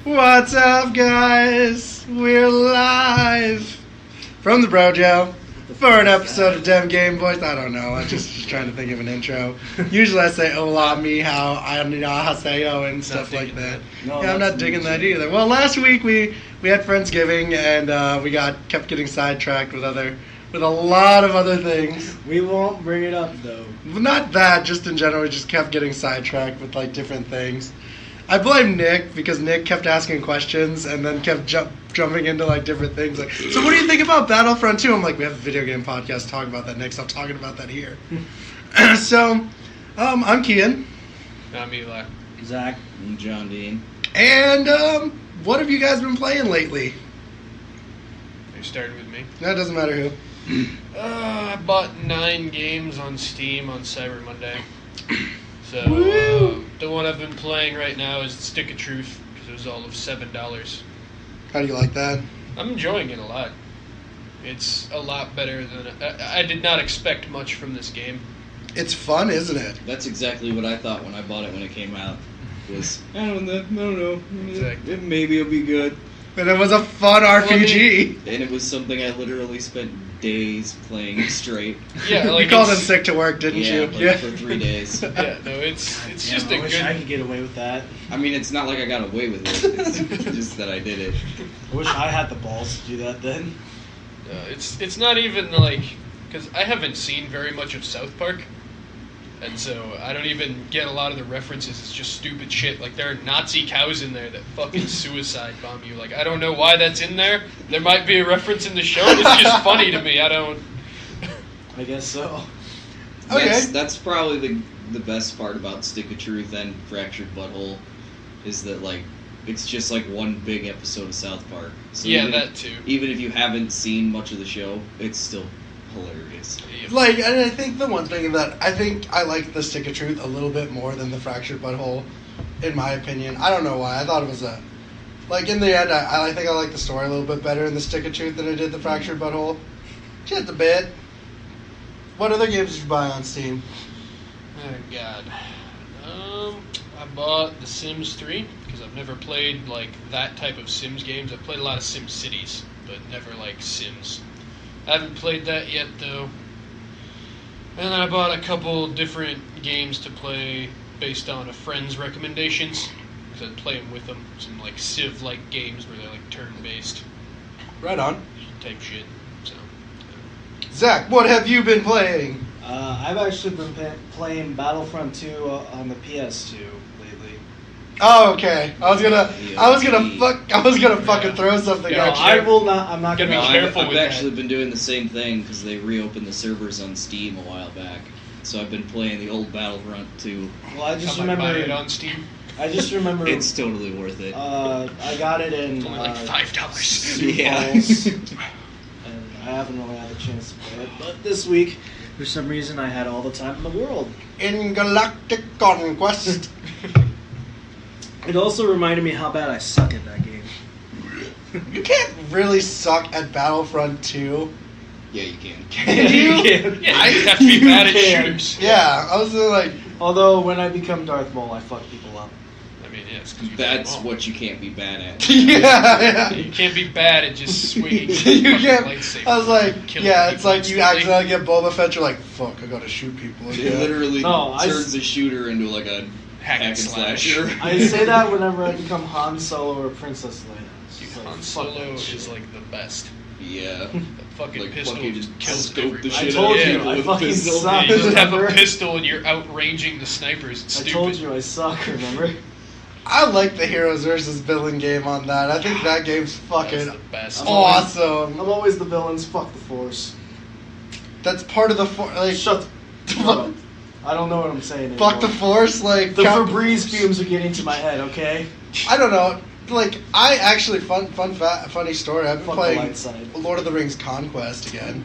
What's up, guys? We're live from the Brojo for an episode of Dem Game Boys. I don't know. I'm just trying to think of an intro. Usually I say hola, mi hao, annyeonghaseyo, and stuff like that. No, I'm not digging that either. Well, last week we had Friendsgiving and we kept getting sidetracked with a lot of other things. We won't bring it up though. Not that, just in general, we just kept getting sidetracked with like different things. I blame Nick because Nick kept asking questions and then kept jumping into like different things. Like, so what do you think about Battlefront 2? I'm like, we have a video game podcast to talk about that. Nick, stop talking about that here. So, I'm Kian. I'm Eli. Zach. I'm John Dean. And what have you guys been playing lately? You started with me. No, it doesn't matter who. I bought 9 games on Steam on Cyber Monday. So, Woo! The one I've been playing right now is Stick of Truth, because it was all of $7. How do you like that? I'm enjoying it a lot. It's a lot better than... I did not expect much from this game. It's fun, isn't it? That's exactly what I thought when I bought it when it came out. I don't know. Exactly. Maybe it'll be good. And it was a fun RPG. And it was something I literally spent days playing straight. Yeah, like you called him sick to work, didn't you? Yeah, for 3 days. Yeah, no, it's just a I wish good... I could get away with that. I mean, it's not like I got away with it. It's just that I did it. I wish I had the balls to do that then. It's not even like... Because I haven't seen very much of South Park. And so I don't even get a lot of the references. It's just stupid shit. Like, there are Nazi cows in there that fucking suicide bomb you. Like, I don't know why that's in there. There might be a reference in the show. It's just funny to me. I guess so. Okay. That's probably the best part about Stick of Truth and Fractured Butthole is that, like, it's just like one big episode of South Park. So Yeah, that too. Even if you haven't seen much of the show, it's still hilarious. Like, and I think the one thing that I think I like the Stick of Truth a little bit more than the Fractured Butthole, in my opinion. I don't know why. I thought it was like in the end, I think I like the story a little bit better in the Stick of Truth than I did the Fractured Butthole. Just a bit. What other games did you buy on Steam? Oh, God. I bought The Sims 3, because I've never played, like, that type of Sims games. I've played a lot of Sim Cities, but never, like, Sims. I haven't played that yet, though. And then I bought a couple different games to play based on a friend's recommendations, because I'd play them with them. Some, like, Civ-like games where they're, like, turn-based Right on. type shit. So, Zach, what have you been playing? I've actually been playing Battlefront 2 on the PS2 lately. Oh, okay. I was gonna fucking throw something No, at you. I will not. I'm not Gotta gonna. be careful I've with actually that. been doing the same thing because they reopened the servers on Steam a while back. So I've been playing the old Battlefront 2. Well, I just I might buy it remember. on Steam. I just remember. It's totally worth it. I got it in. It's only like $5. Sioux Yeah. Falls, and I haven't really had a chance to play it. But this week, for some reason, I had all the time in the world. In Galactic Conquest. It also reminded me how bad I suck at that game. You can't really suck at Battlefront 2. Yeah, you can. Can you? Yeah, you have to be bad at can. shooters. Yeah, I was like, Although, when I become Darth Maul, I fuck people up. I mean, yes. 'Cause you That's can't- what you can't be bad at. yeah. You can't be bad at just swinging. You fucking can't. lightsaber I was like, killing yeah, it's people like you instantly. accidentally get Boba Fett. You're like, fuck, I gotta shoot people. It again. literally No, I turns the shooter into like a Hack and slasher. I say that whenever I become Han Solo or Princess Leia. It's Dude, just like, Han fuck Solo that shit. is like the best. Yeah. The fucking Like, pistol fucking just kills scope the everybody. shit I told out of you, people I with a fucking pistol. suck. You just have a Remember? pistol and you're outranging the snipers. It's I stupid. told you I suck, remember? I like the heroes versus villain game on that. I think that game's That's fucking the best. awesome. I'm always the villains, fuck the Force. That's part of the like. Shut the up. I don't know what I'm saying Fuck the anymore. Force, like The Count- Febreze fumes are getting to my head, okay? I don't know. Like I actually funny story. I've been Fuck the playing light side. Lord of the Rings Conquest again.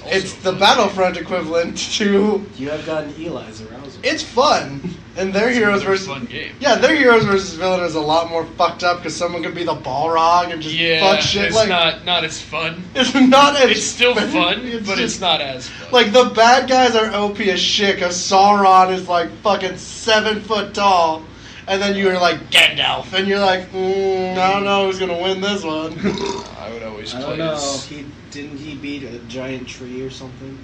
also It's a the fun Battlefront equivalent to. You have gotten Eli's arousal. It's fun, and their game. heroes It's a versus. fun game. Yeah, their heroes versus villain is a lot more fucked up because someone could be the Balrog and just Yeah, fuck shit. it's Like not as fun. it's not as It's still fun, it's but just- it's not as fun. Like the bad guys are OP as shit because Sauron is like fucking 7 foot tall, and then you were like Gandalf, and you're like, I don't know who's gonna win this one. I would always I play don't know. as... Didn't he beat a giant tree or something?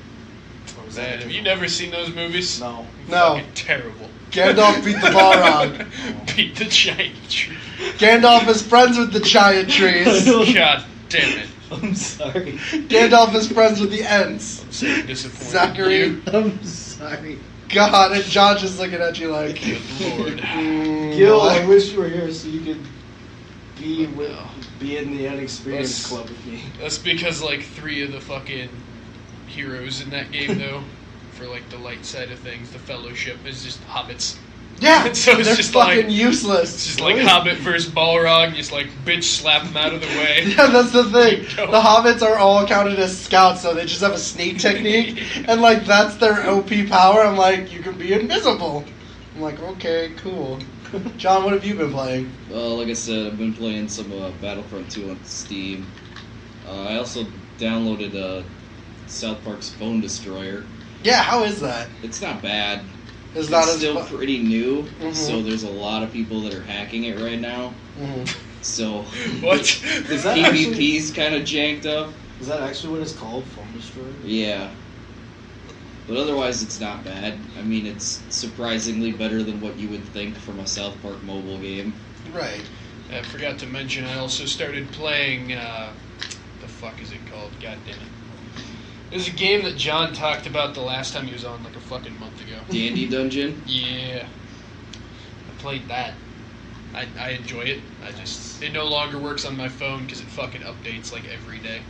Or was that Man, have you never seen those movies? No. No. Fucking terrible. Gandalf beat the Balrog. Beat the giant tree. Gandalf is friends with the giant trees. God damn it. I'm sorry. Gandalf is friends with the Ents. I'm so disappointed. Zachary. You. I'm sorry. God, and Josh is looking at you like, Good lord. Gil, what? I wish you were here so you could be No. in the Unexperienced That's- Club with me. That's because like 3 of the fucking heroes in that game though, for like the light side of things, the Fellowship is just hobbits. yeah, So it's they're just fucking like- useless. It's just like Hobbit versus Balrog, just like bitch slap him out of the way. Yeah, that's the thing. Keep going. The hobbits are all counted as scouts, so they just have a sneak technique, and like that's their OP power. I'm like, you can be invisible. I'm like, okay, cool. John, what have you been playing? Well, like I said, I've been playing some Battlefront 2 on Steam. I also downloaded South Park's Phone Destroyer. Yeah, how is that? It's not bad. It's not as still fu- pretty new, Mhm. so there's a lot of people that are hacking it right now. Mhm. So What? Is that actually- PvP's kind of janked up. Is that actually what it's called? Phone Destroyer? Yeah. But otherwise, it's not bad. I mean, it's surprisingly better than what you would think from a South Park mobile game. Right. I forgot to mention I also started playing the fuck is it called? God damn it. There's a game that John talked about the last time he was on like a fucking month ago. Dandy Dungeon? Yeah. I played that. I enjoy it. It no longer works on my phone because it fucking updates like every day.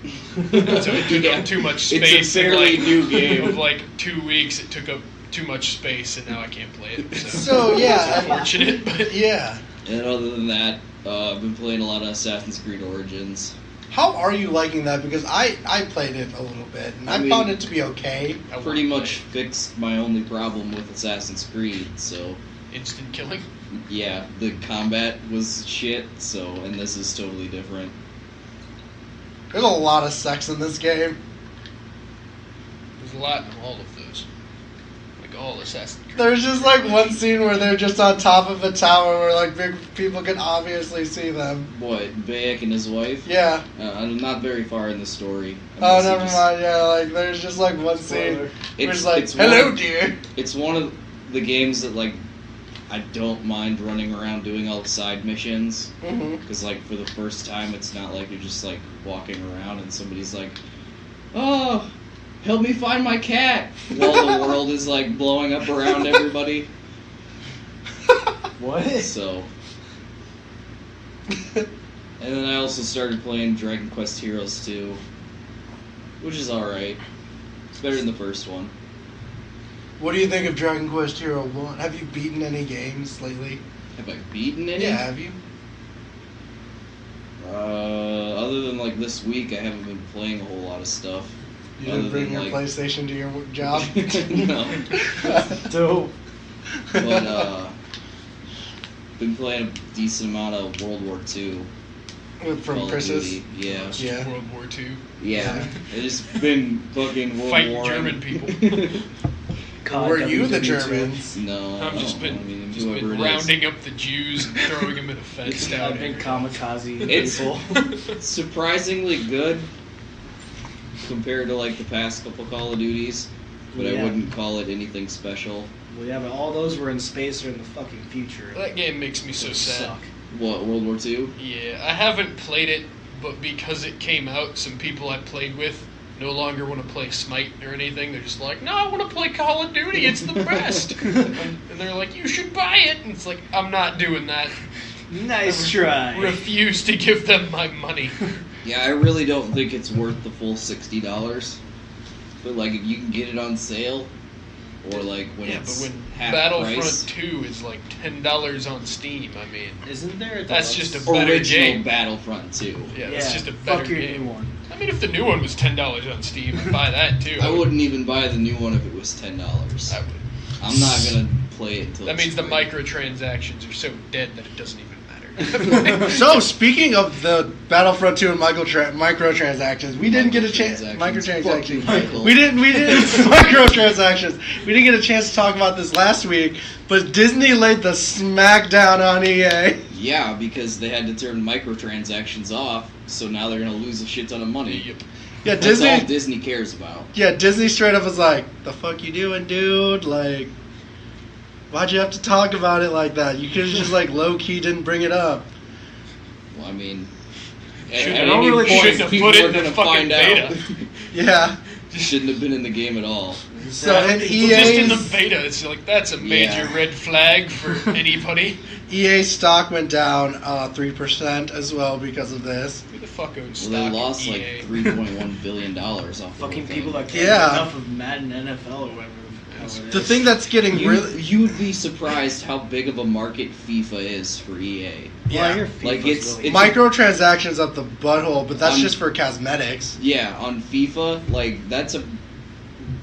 So it took Yeah. up too much It's space. a fairly in, like, new game. Of like 2 weeks, it took up too much space, and now I can't play it. So, yeah, it's unfortunate, but Yeah. And other than that, I've been playing a lot of Assassin's Creed Origins. How are you liking that? Because I played it a little bit, and I I mean- found it to be okay. I won't Pretty play much fixed my only problem with Assassin's Creed, so it. Instant killing. yeah, the combat was shit, so, and this is totally different. There's a lot of sex in this game. There's a lot in all of those. Like all Assassin's Creed. There's just like one scene where they're just on top of a tower where like big people can obviously see them. What, Bayek and his wife? Yeah. I'm not very far in the story. Oh, unless you never just- mind. Yeah, like there's just like one scene Spoiler. where it's It's like, it's "Hello, one- dear." It's one of the games that, like, I don't mind running around doing all the side missions. Mm-hmm. Because, like, for the first time, it's not like you're just, like, walking around and somebody's like, oh, help me find my cat! While the world is, like, blowing up around everybody. What? So. And then I also started playing Dragon Quest Heroes 2, which is alright. It's better than the first one. What do you think of Dragon Quest Hero 1? Have you beaten any games lately? Have I beaten any? Yeah, have you? Other than like this week, I haven't been playing a whole lot of stuff. You Other didn't bring than, your like- PlayStation to your job? No. Dope. But been playing a decent amount of World War II. From Call of Chris's? Duty. Yeah. It's Yeah. just World War II. Yeah. It's just been fucking World Fighting War. German people. COD Were you the WW2. Germans? No. I've just I been, mean, just whoever been it is. rounding up the Jews and throwing them in a fence down I've been here. kamikaze It's- people. Surprisingly good compared to like the past couple Call of Duties, but I Yeah. wouldn't call it anything special. Well, yeah, but all those were in space or in the fucking future. That game makes me so Those sad. suck. What, World War II? Yeah, I haven't played it, but because it came out, some people I played with no longer want to play Smite or anything. They're just like, no, I want to play Call of Duty. It's the best. and they're like, you should buy it. And it's like, I'm not doing that. Nice try. Refuse to give them my money. Yeah, I really don't think it's worth the full $60. But like, if you can get it on sale, or like when Yeah, it's but when half Battlefront price. 2 is like $10 on Steam, I mean, Isn't there? That's just a better Original game. Battlefront 2. yeah, it's just a better fuck your game. new one. I mean, if the new one was $10 on Steam, I'd buy that too. I wouldn't even buy the new one if it was $10. I would. I'm not gonna play it until That it's means the free. microtransactions are so dead that it doesn't even matter. So, speaking of the Battlefront 2 and microtransactions, we didn't get a chance. Fuck you, Michael. We didn't microtransactions. We didn't get a chance to talk about this last week, but Disney laid the smackdown on EA. Yeah, because they had to turn microtransactions off, so now they're gonna lose a shit ton of money. Yep. Yeah, That's all Disney cares about. Yeah, Disney straight up was like, "The fuck you doing, dude? Like, why'd you have to talk about it like that? You could have just like low key didn't bring it up." Well, I mean, Shouldn't have people put it are in the gonna fucking find beta. out. Yeah. Shouldn't have been in the game at all. So and Just in the EA's beta, it's like that's a major red flag for anybody. EA stock went down 3% as well because of this. Who the fuck owns stock? Well, they lost in like EA? $3.1 billion off the Fucking whole people thing. that can't Yeah. get enough of Madden NFL or whatever. The thing that's getting really You would be surprised how big of a market FIFA is for EA. yeah. Like, it's Microtransactions up the butthole, but that's On- just for cosmetics. Yeah, on FIFA, like that's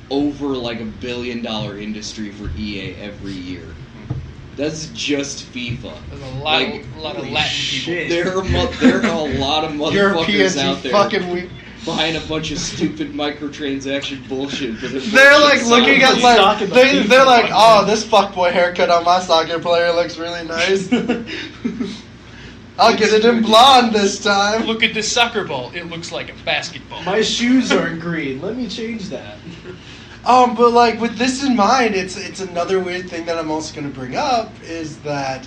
over like $1 billion industry for EA every year. That's just FIFA. There's a lot, Like, a lot of holy Latin shit. people. There are a lot of motherfuckers Europeans, out you there fucking weak. buying a bunch of stupid microtransaction bullshit. For their They're like bullshit looking at songs. like Stock in the they're FIFA like, market. oh, this fuckboy haircut on my soccer player looks really nice. I'll get it in blonde this time. Look at this soccer ball. It looks like a basketball. My shoes aren't green. Let me change that. But like with this in mind, it's another weird thing that I'm also going to bring up is that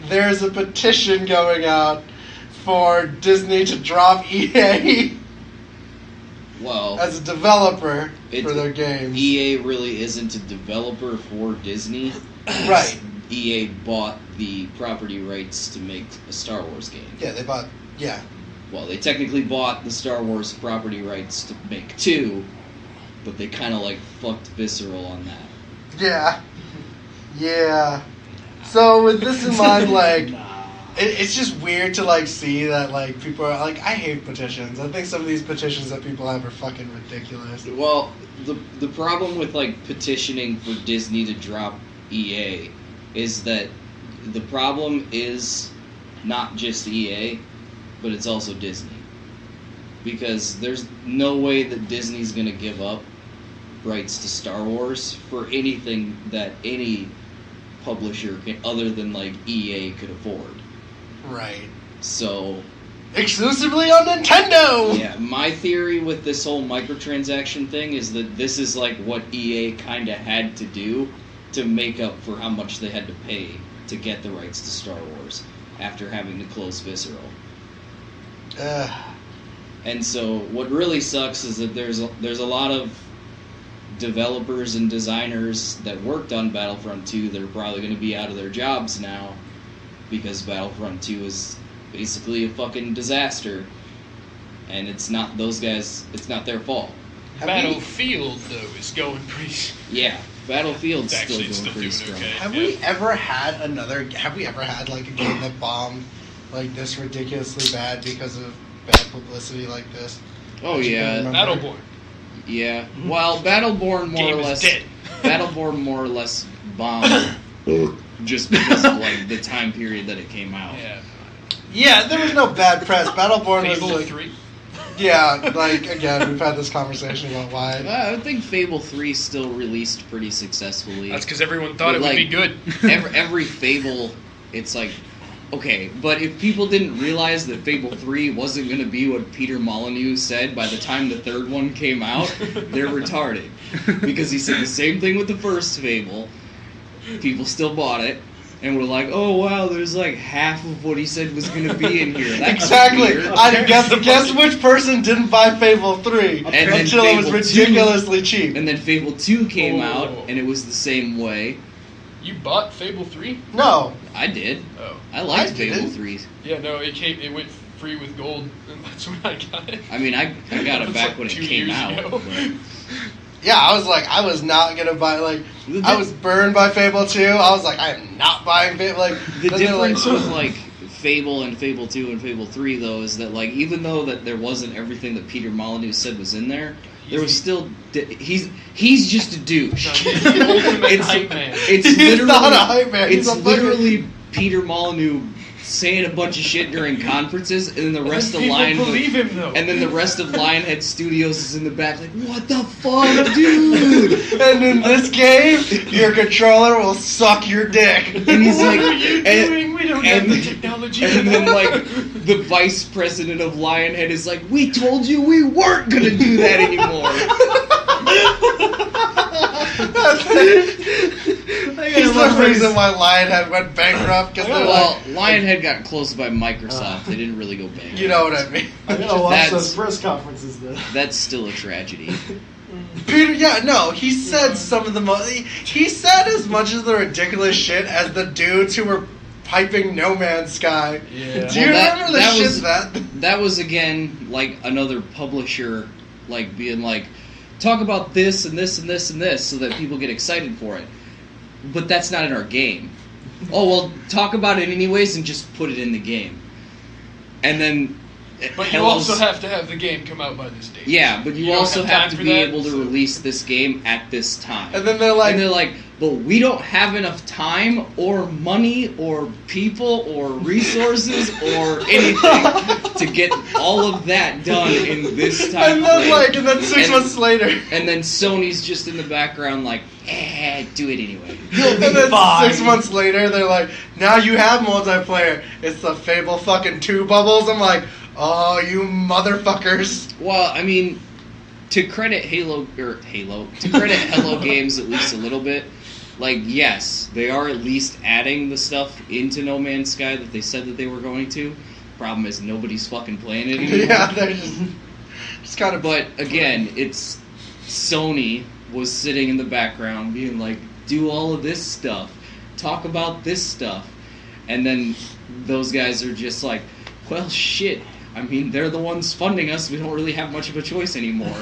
there's a petition going out for Disney to drop EA Well, as a developer It's- for their games. EA really isn't a developer for Disney. Right. EA bought the property rights to make a Star Wars game. Yeah, they bought. Yeah. Well, they technically bought the Star Wars property rights to make 2, but they kind of like fucked Visceral on that. Yeah. Yeah. So with this in mind, like, Nah. it's just weird to like see that like people are like, I hate petitions. I think some of these petitions that people have are fucking ridiculous. Well, the problem with like petitioning for Disney to drop EA is that the problem is not just EA, but it's also Disney. Because there's no way that Disney's gonna give up rights to Star Wars for anything that any publisher can, other than like EA could afford. Right. So Exclusively on Nintendo. yeah, my theory with this whole microtransaction thing is that this is like what EA kind of had to do to make up for how much they had to pay to get the rights to Star Wars after having to close Visceral. And so what really sucks is that there's a lot of developers and designers that worked on Battlefront 2 that are probably going to be out of their jobs now because Battlefront 2 is basically a fucking disaster, and it's not those guys, it's not their fault. Battlefield, though, is going pretty... Yeah, Battlefield's It's still actually going still pretty doing strong. okay. Have we ever had like a game that bombed like this ridiculously bad because of bad publicity like this? Oh I just yeah, can't remember. Battleborn. yeah. Well, Battleborn more Game or is less. dead. Battleborn more or less bombed just because of like the time period that it came out. Yeah. Yeah, there was no bad press. Battleborn was Fable like, 3. yeah, like again, we've had this conversation about why. I think Fable 3 still released pretty successfully. That's because everyone thought But, it would be like, good. every Fable, it's like, okay, but if people didn't realize that Fable 3 wasn't going to be what Peter Molyneux said by the time the third one came out, they're retarded. Because he said the same thing with the first Fable. People still bought it. And we're like, oh wow, there's like half of what he said was going to be in here. That's Exactly. weird. I guess which person didn't buy Fable 3 And then until it was Fable 2 ridiculously cheap. And then Fable 2 came Whoa. out, and it was the same way. You bought Fable 3? No, I did. Oh. I liked I Fable didn't. 3. Yeah, no, it went free with gold, and that's when I got it. I mean, I got That it was back like when it 2 came years out. ago. but- yeah, I was like, I was not gonna buy I was burned by Fable 2. I was like, I am not buying Fable. Like The then they're difference like, with like Fable and Fable 2 and Fable 3 though is that like even though that there wasn't everything that Peter Molyneux said was in there, there was still he's just a douche. He's the ultimate It's- hype man. It's He's literally not a hype man. He's It's a fucking- literally Peter Molyneux saying a bunch of shit during conferences, and then the rest of people Lionhead believe him though. and then the rest of Lionhead Studios is in the back like, what the fuck, dude? And in this game, your controller will suck your dick. And he's like, what are you doing? We don't have the technology. And then like the vice president of Lionhead is like, we told you we weren't gonna do that anymore. He's the reason why Lionhead went bankrupt. Because Well, Lionhead got closed by Microsoft. They didn't really go bankrupt. you know what I mean. I gotta watch That's- those press conferences then. That's still a tragedy. Peter, yeah, no, he said some of the most. He said as much of the ridiculous shit as the dudes who were piping No Man's Sky. Yeah. Do you Well, remember the that shit was- that? That was again like another publisher like being like, talk about this and this and this and this so that people get excited for it. But that's not in our game. Oh well, talk about it anyways and just put it in the game. And then But you also have to have the game come out by this date. Yeah, but you don't also have time to for be that, able to so- release this game at this time. And then they're like, but we don't have enough time or money or people or resources or anything to get all of that done in this time and then frame. and then 6 And- months later, And then Sony's just in the background like, do it anyway. and then fine. 6 months later, they're like, now you have multiplayer. It's the Fable fucking 2 bubbles. I'm like, oh, you motherfuckers. Well, I mean, to credit to credit Hello Games at least a little bit, like, yes, they are at least adding the stuff into No Man's Sky that they said that they were going to. Problem is, nobody's fucking playing it anymore. Yeah, they're just kind of. But, again, it's Sony was sitting in the background being like, do all of this stuff, talk about this stuff. And then those guys are just like, well, shit. I mean, they're the ones funding us. We don't really have much of a choice anymore.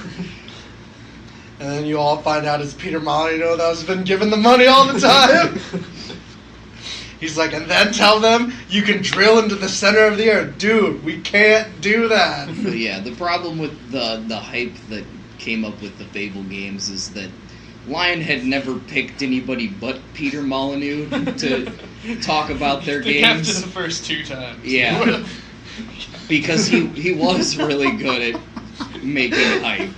And then you all find out it's Peter Molyneux that's been given the money all the time. He's like, and then tell them you can drill into the center of the earth. Dude, we can't do that. But yeah, the problem with the hype that came up with the Fable games is that Lionhead never picked anybody but Peter Molyneux to talk about their They kept games. it the first 2 times. Yeah. Because he was really good at making hype.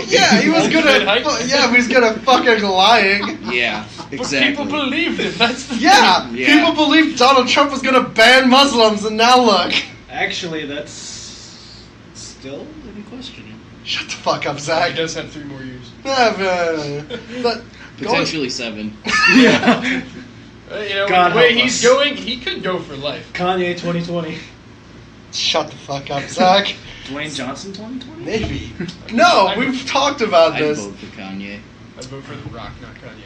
Yeah, he was good Ultimate at. hype. Yeah, he was good at fucking lying. Yeah, But exactly. people believed him. That's the Yeah, Yeah. people believed Donald Trump was gonna ban Muslims, and now look. Actually, that's still in question. Shut the fuck up, thing. He Zach. does have 3 more years. But Potentially 7. Yeah. You know, God the way help he's us. going, he could go for life. Kanye 2020. shut the fuck up, Zach. Dwayne Johnson 2020? Maybe. No, we've talked about I'd this. vote for Kanye. I'd vote for The Rock, not Kanye.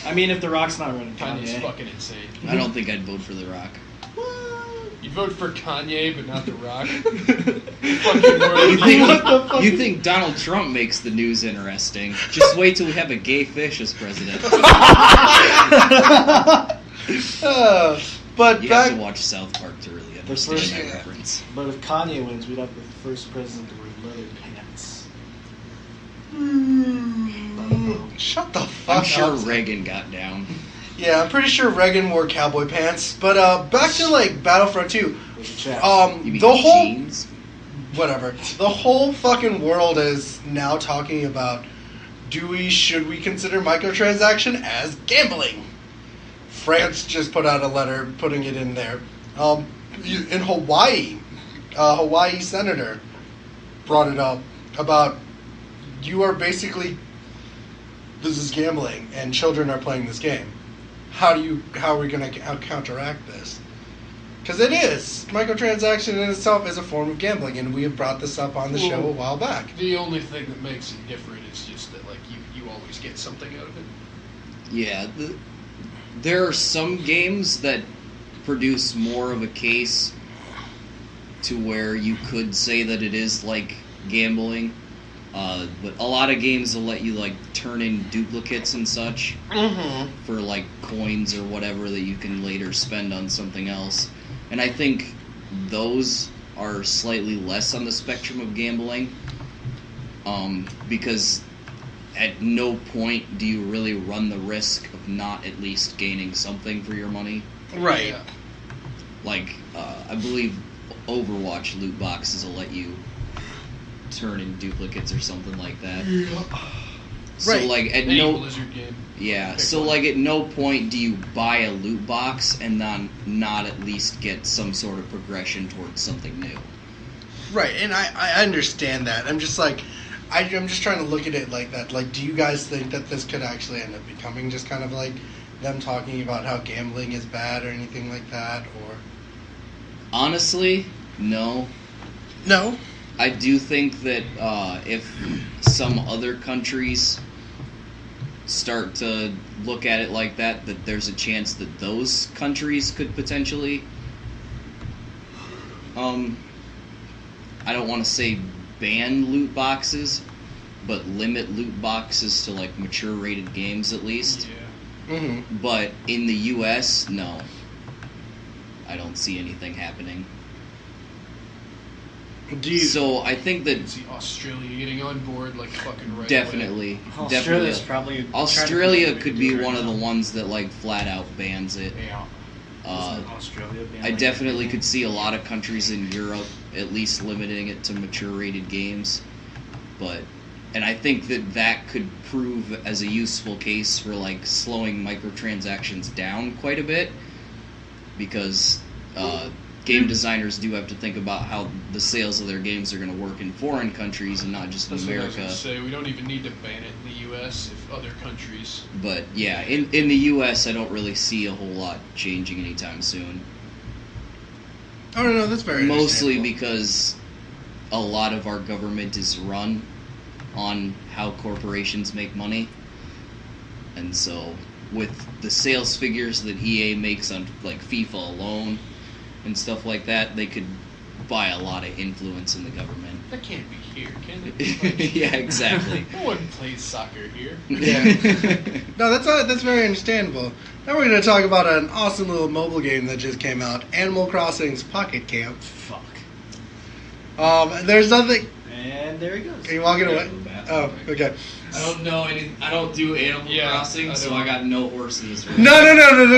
I mean, if The Rock's not running Kanye's Kanye. fucking insane. I don't think I'd vote for The Rock. You'd vote for Kanye, but not The Rock. Fucking world. You think Donald Trump makes the news interesting? Just wait till we have a gay fish as president. But You back. have to watch South Park to really understand first- that reference. But if Kanye wins, we'd have the first president to wear leather pants. Shut the fuck I'm sure up. Reagan got down. Yeah, I'm pretty sure Reagan wore cowboy pants. But back to like Battlefront 2. With the chaps. You mean The whole jeans? whatever. The whole fucking world is now talking about should we consider microtransaction as gambling? France just put out a letter putting it in there. In Hawaii, a Hawaii senator brought it up about this is gambling and children are playing this game. How are we going to counteract this? Because it is. Microtransaction in itself is a form of gambling, and we have brought this up on the show a while back. The only thing that makes it different is just that, like, you always get something out of it. Yeah, there are some games that produce more of a case to where you could say that it is like gambling. But a lot of games will let you like turn in duplicates and such for like coins or whatever that you can later spend on something else. And I think those are slightly less on the spectrum of gambling, because at no point do you really run the risk of not at least gaining something for your money. Right. Yeah. Like, I believe Overwatch loot boxes will let you turn in duplicates or something like that. So Right. like at Any Blizzard game. yeah, Pick so one. like at no point do you buy a loot box and then not at least get some sort of progression towards something new. Right, and I understand that. I'm just like, I'm just trying to look at it like that. Like, do you guys think that this could actually end up becoming just kind of like them talking about how gambling is bad or anything like that? Or Honestly, no. no? I do think that if some other countries start to look at it like that, that there's a chance that those countries could potentially, I don't want to say ban loot boxes, but limit loot boxes to like mature rated games at least. Yeah. Mm-hmm. But in the US, no. I don't see anything happening. Do you? So I think I that see Australia getting on board like fucking right definitely, Australia's definitely, probably Australia could be right one of now. the ones that like flat out bans it. away. Yeah. Isn't Australia I banning definitely everything? could see a lot of countries in Europe at least limiting it to mature rated games, and I think that could prove as a useful case for like slowing microtransactions down quite a bit, because game designers do have to think about how the sales of their games are going to work in foreign countries and not just in That's what I was America. gonna say. We don't even need to ban it in the U.S. if other countries. But yeah, in the U.S., I don't really see a whole lot changing anytime soon. I don't know. That's very Mostly understandable. because a lot of our government is run on how corporations make money. And so with the sales figures that EA makes on like FIFA alone and stuff like that, they could buy a lot of influence in the government. That can't be here, can it? Like, Yeah, exactly. no one plays soccer here. Yeah. No, that's very understandable. Now we're going to talk about an awesome little mobile game that just came out, Animal Crossing's Pocket Camp. Fuck. There's nothing. And there he goes. Are you walking away? Oh, okay. I don't know any. I don't do Animal Yeah, Crossing, I so don't- I got no horses. No.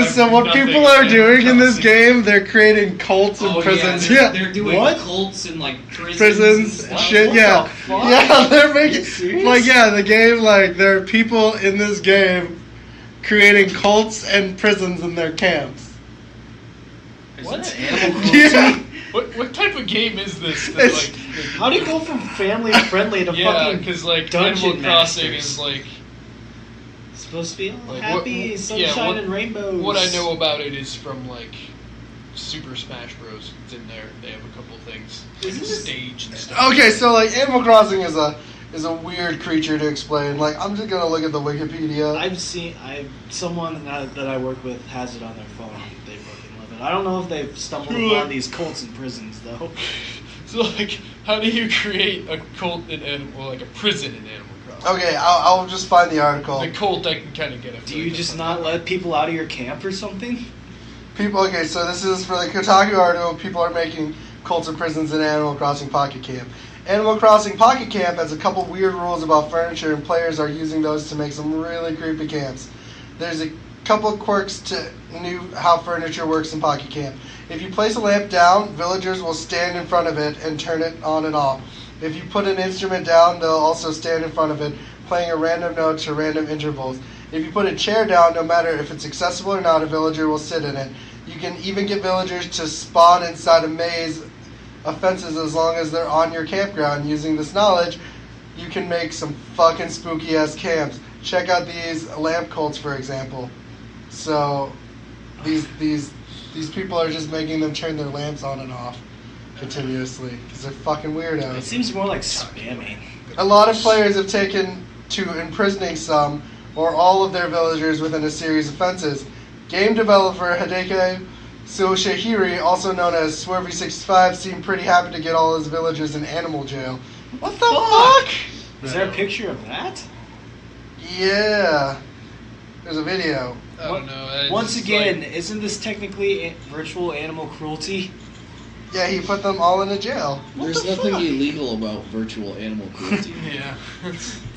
So I've what nothing people are in doing in this Crossing. game, they're creating cults and prisons. they're, Yeah. they're doing What? cults and like prisons. Prisons and and stuff. shit, What yeah. the fuck? Yeah, they're making you serious? like the game, like there are people in this game creating cults and prisons in their camps. Is What? it animal cruelty? Yeah. What type of game is this? That, It's- like, How do you go from family friendly to yeah, fucking because like dungeon Animal Crossing masters? is like supposed to be all Like, happy, what- sunshine yeah, what- and rainbows? what I know about it is from like Super Smash Bros. It's in there. They have a couple things, Isn't this- stage and stuff. Okay, so like Animal Crossing is a weird creature to explain. Like I'm just gonna look at the Wikipedia. Someone that I work with has it on their phone. They fucking love it. I don't know if they've stumbled upon these cults and prisons though. So like, how do you create a cult in Animal, like a prison in Animal Crossing? Okay, I'll just find the article. The cult I can kind of get. I feel Do you like just that's not something. let people out of your camp or something? People. Okay, so this is for the Kotaku article. People are making cults and prisons in Animal Crossing Pocket Camp. Animal Crossing Pocket Camp has a couple weird rules about furniture, and players are using those to make some really creepy camps. There's a couple of quirks to how furniture works in Pocket Camp. If you place a lamp down, villagers will stand in front of it and turn it on and off. If you put an instrument down, they'll also stand in front of it, playing a random note to random intervals. If you put a chair down, no matter if it's accessible or not, a villager will sit in it. You can even get villagers to spawn inside a maze of fences as long as they're on your campground. Using this knowledge, you can make some fucking spooky ass camps. Check out these lamp cults, for example. So, these people are just making them turn their lamps on and off continuously because they're fucking It weirdos. seems more like spamming. A lot of players have taken to imprisoning some or all of their villagers within a series of fences. Game developer Hideki Soshihiri, also known as Swervy65, seemed pretty happy to get all his villagers in animal jail. What the fuck? Is there a picture of that? Yeah. There's a video. I don't know. it's Once just again, like- isn't this technically virtual animal cruelty? Yeah, he put them all in a jail. There's the nothing fuck? illegal about virtual animal cruelty. yeah.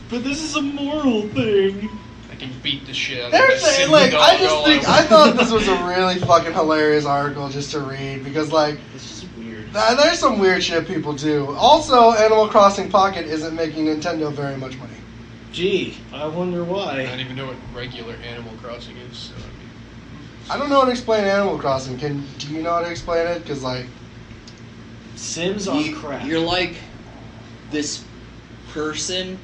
But this is a moral thing. can beat the shit out of There's a sim like dog I just all think I I thought this was a really fucking hilarious article just to read because like It's just weird. there's some weird shit people do. Also, Animal Crossing Pocket isn't making Nintendo very much money. Gee, I wonder I why. don't even know what regular Animal Crossing is. So, I mean, I don't know how to explain Animal Crossing. Do you know how to explain it? Because like Sims on crack. You're like this person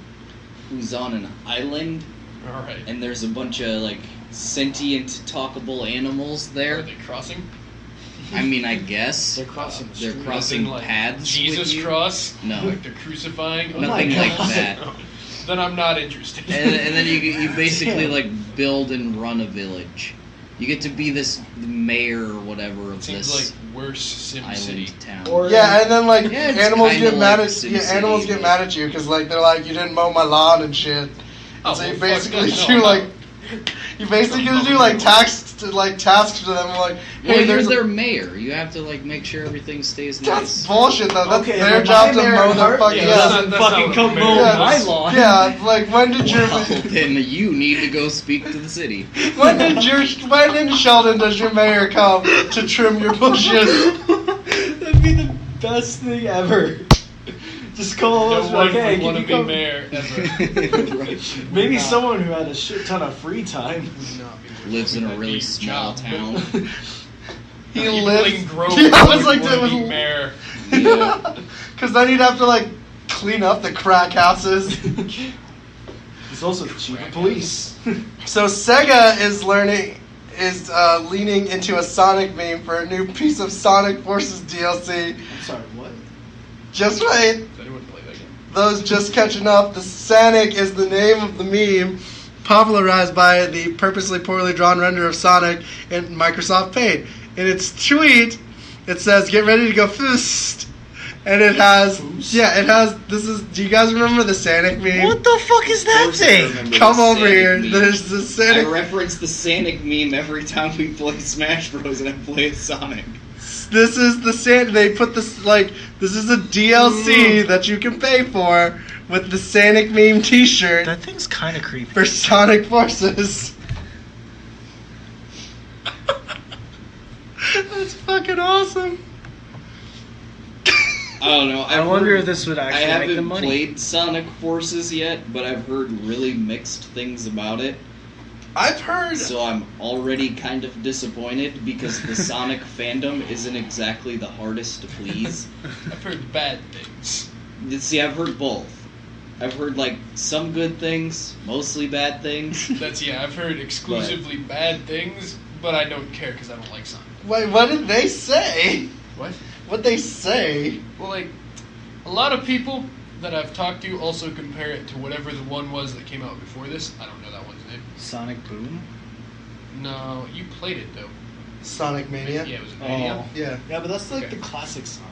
who's on an island, all right. and there's a bunch of like sentient, talkable animals Are there. they crossing? I mean, I guess They're crossing the they're street. crossing As in, like, paths. Jesus with you. cross? No. Like they're crucifying? Oh Nothing my like God. that. No. Then I'm not interested. And then you basically Damn. like build and run a village. You get to be this mayor or whatever of Seems this like worse Sim island City. town. Or- yeah, and then like Yeah, it's animals kinda get mad like at SimCity, animals get but- mad at you because like they're like you didn't mow my lawn and shit. Oh, So you well, basically fuck that. do No, like I'm you basically do like tasks to them like hey Well, you're there's their mayor. You have to like make sure everything stays that's nice. bullshit though. That's Okay, their but job to my mayor mow at their heart- fucking yeah, yeah. that's not fucking what come the mow mayor Yeah. my does. lawn. Yeah, like when did your Well, then you need to go speak to the city. when in Sheldon does your mayor come to trim your bushes? That'd be the best thing ever. Just call No us one like, hey, would want can to you be come? mayor ever. Right. Maybe Would not. someone who had a shit ton of free time. Would not be worth Lives in a that really big small job. town. He Even lives. Lynn Grove Yeah, I was would like wanna that was be mayor. Yeah. because then he'd have to like clean up the crack houses. He's also the chief of Crack police. So Sega is leaning into a Sonic meme for a new piece of Sonic Forces DLC. I'm sorry, what? Just wait, Does anyone play that game? those just catching up. The Sonic is the name of the meme, popularized by the purposely poorly drawn render of Sonic in Microsoft Paint. In its tweet, it says, "Get ready to go first." And it has, Foos? do you guys remember the Sonic meme? What the fuck is Of that course I thing? remember Come the over Sonic here. meme. There's the I Sonic. reference the Sonic meme every time we play Smash Bros. And I play as Sonic. This is the Sonic. They put this like this is a DLC that you can pay for with the Sonic meme T-shirt That thing's kind of creepy. for Sonic Forces. That's fucking awesome. I don't know. I wonder if this would I actually make the haven't money. played Sonic Forces yet, but I've heard really mixed things about it. I've heard. So I'm already kind of disappointed because the Sonic fandom isn't exactly the hardest to please. I've heard bad things. See, I've heard both. I've heard like some good things, mostly bad things. I've heard exclusively bad things, but I don't care because I don't like Sonic. Wait, what did they say? What? What'd they say? Well, like, a lot of people that I've talked to also compare it to whatever the one was that came out before this. I don't know that one's name. Sonic Boom? No, you played it though. Sonic Mania. Yeah, it was in Mania. Yeah. Yeah, but that's like Okay. the classic Sonic.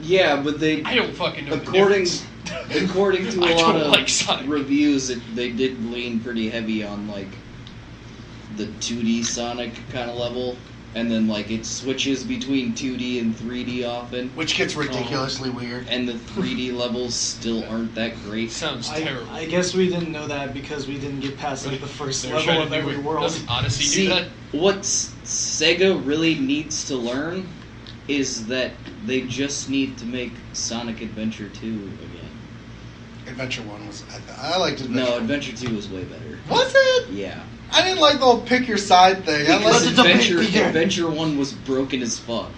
Yeah, but they I don't fucking know. according the difference. according to I a lot don't of like Sonic. reviews, they did lean pretty heavy on like the 2D Sonic kind of level, and then like it switches between 2D and 3D often, Which gets ridiculously weird. and the 3D levels still aren't that great. Sounds terrible. I guess we didn't know that because we didn't get past like the first They were trying level to of do every it. world. Doesn't Odyssey See, do that? what Sega really needs to learn is that they just need to make Sonic Adventure 2 again. Adventure 1 was. I liked Adventure. No, Adventure 2 was way better. Was it? Yeah. I didn't like the whole pick your side thing. I Because liked Adventure 1 was broken as fuck.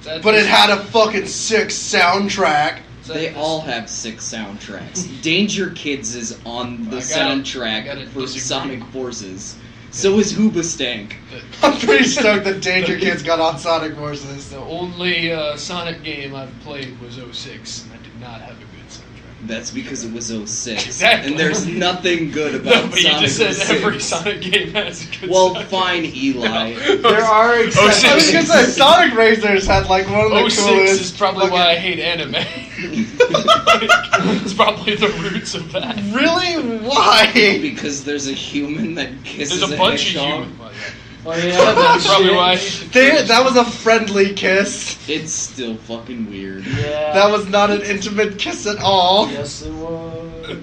but it had a fucking sick soundtrack. They all have 6 soundtracks. Danger Kids is on the I soundtrack gotta for disagree. Sonic Forces. So is Hoobastank. I'm pretty stoked that Danger Kids got on Sonic Forces. The only Sonic game I've played was 06, and I did not have a good soundtrack. That's because it was 06. Exactly. And there's nothing good about No, but you Sonic just said 06. every Sonic game has a good Well, soundtrack. fine, Eli. There are I was gonna say Sonic Racers had like one of the 06 coolest. is probably fucking- why I hate anime. It's probably the roots of that. Really? Why? Because there's a human that kisses There's a bunch of hedgehog. humans. Oh yeah, That's that's probably why. That was a friendly kiss. It's still fucking weird. Yeah. That was not an intimate kiss at all. Yes, it was.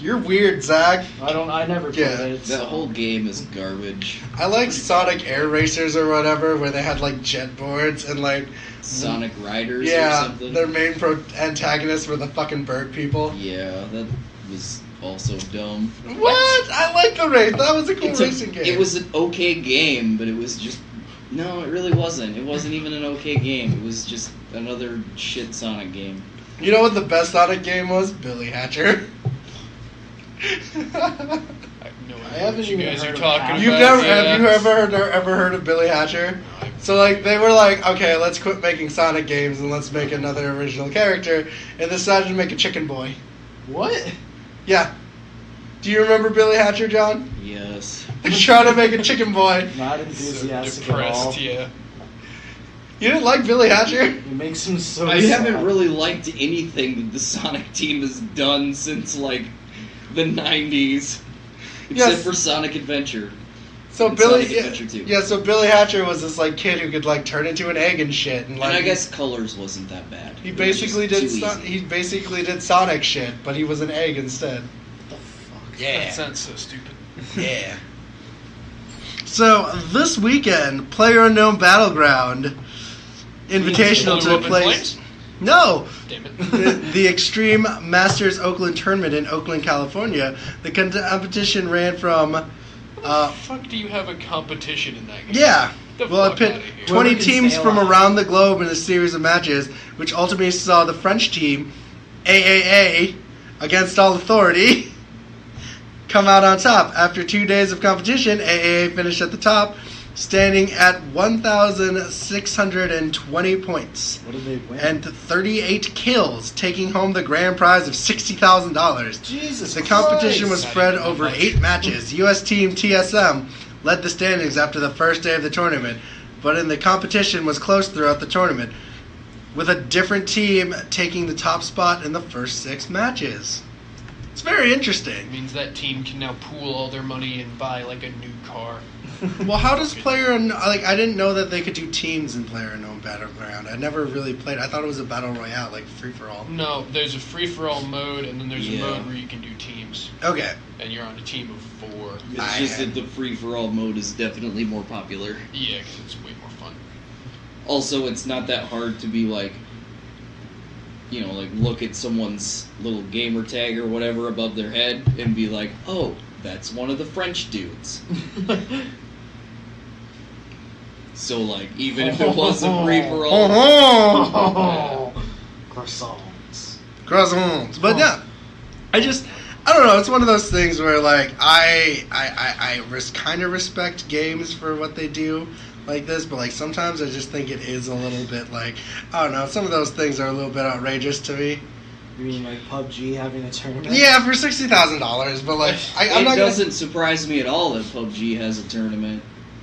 You're weird, Zach. I never played Yeah. it. That so. whole game is garbage. I like Sonic Air Racers or whatever, where they had like jet boards and like Sonic Riders or yeah, something. their main antagonists were the fucking bird people. Yeah, that was also dumb. What? I like the race. That was a cool racing game. It was an okay game, but it was just... No, it really wasn't. It wasn't even an okay game. It was just another shit Sonic game. You know what the best Sonic game was? Billy Hatcher. I have no idea haven't what you even guys heard are of talking that. about. You've never Yeah. have you ever heard of Billy Hatcher? So like they were like, okay, let's quit making Sonic games and let's make another original character, and they decided to make a chicken boy. What? Yeah. Do you remember Billy Hatcher, John? Yes. They tried to make a chicken boy. Not So enthusiastic at all. depressed, yeah. You didn't like Billy Hatcher? It makes him so I sad. haven't really liked anything that the Sonic team has done since, like, the 90s. Except Yes. for Sonic Adventure. So And Billy, Sonic Adventure 2. yeah. So Billy Hatcher was this like kid who could like turn into an egg and shit, and like And I guess Colors wasn't that bad. he It was basically just did too easy. he basically did Sonic shit, but he was an egg instead. What the fuck? That sounds so stupid. Yeah. So this weekend, PlayerUnknown Battleground Invitational Blew took up in place. flames? No, Damn it. the Extreme Masters Oakland Tournament in Oakland, California. The competition ran from, How the fuck do you have a competition in that game? yeah. Get the Well, it fuck pit outta here. 20 Whoever can teams stay from alive. around the globe in a series of matches, which ultimately saw the French team, AAA, against all authority, come out on top. After 2 days of competition, AAA finished at the top, standing at 1,620 points What did they win? and 38 kills, taking home the grand prize of $60,000. Jesus The competition was Christ. spread Not even over that much. 8 matches. U.S. team TSM led the standings after the first day of the tournament, but in the competition was close throughout the tournament, with a different team taking the top spot in the first 6 matches. It's very It interesting. means that team can now pool all their money and buy like a new car. Well, how does I didn't know that they could do teams in PlayerUnknown Battleground. I never really played. I thought it was a battle royale, like free for all. No, there's a free-for-all mode, and then there's Yeah. a mode where you can do teams, Okay. and you're on a team of 4. It's just that the free-for-all mode is definitely more popular. Yeah, because it's way more fun. Also, it's not that hard to be like, you know, like look at someone's little gamer tag or whatever above their head and be like, oh, that's one of the French dudes. So, like, even if it was a free-for-all... Oh, Croissants. croissants. But yeah, I don't know. It's one of those things where like I kind of respect games for what they do like this, but like sometimes I just think it is a little bit like I don't know. Some of those things are a little bit outrageous to me. You mean like PUBG having a tournament? Yeah, for $60,000, but like I'm It not doesn't surprise me at all that PUBG has a tournament.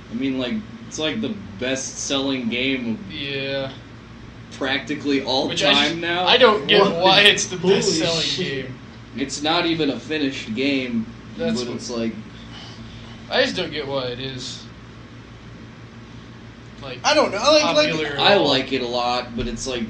I mean, like, it's like the best-selling game of Yeah. practically all Which time now. I don't get What? why it's the Holy best-selling shit. game. It's not even a finished game, That's but what- it's like... I just don't get why it is. Like, I don't know. Like popular. I like it a lot, but it's like...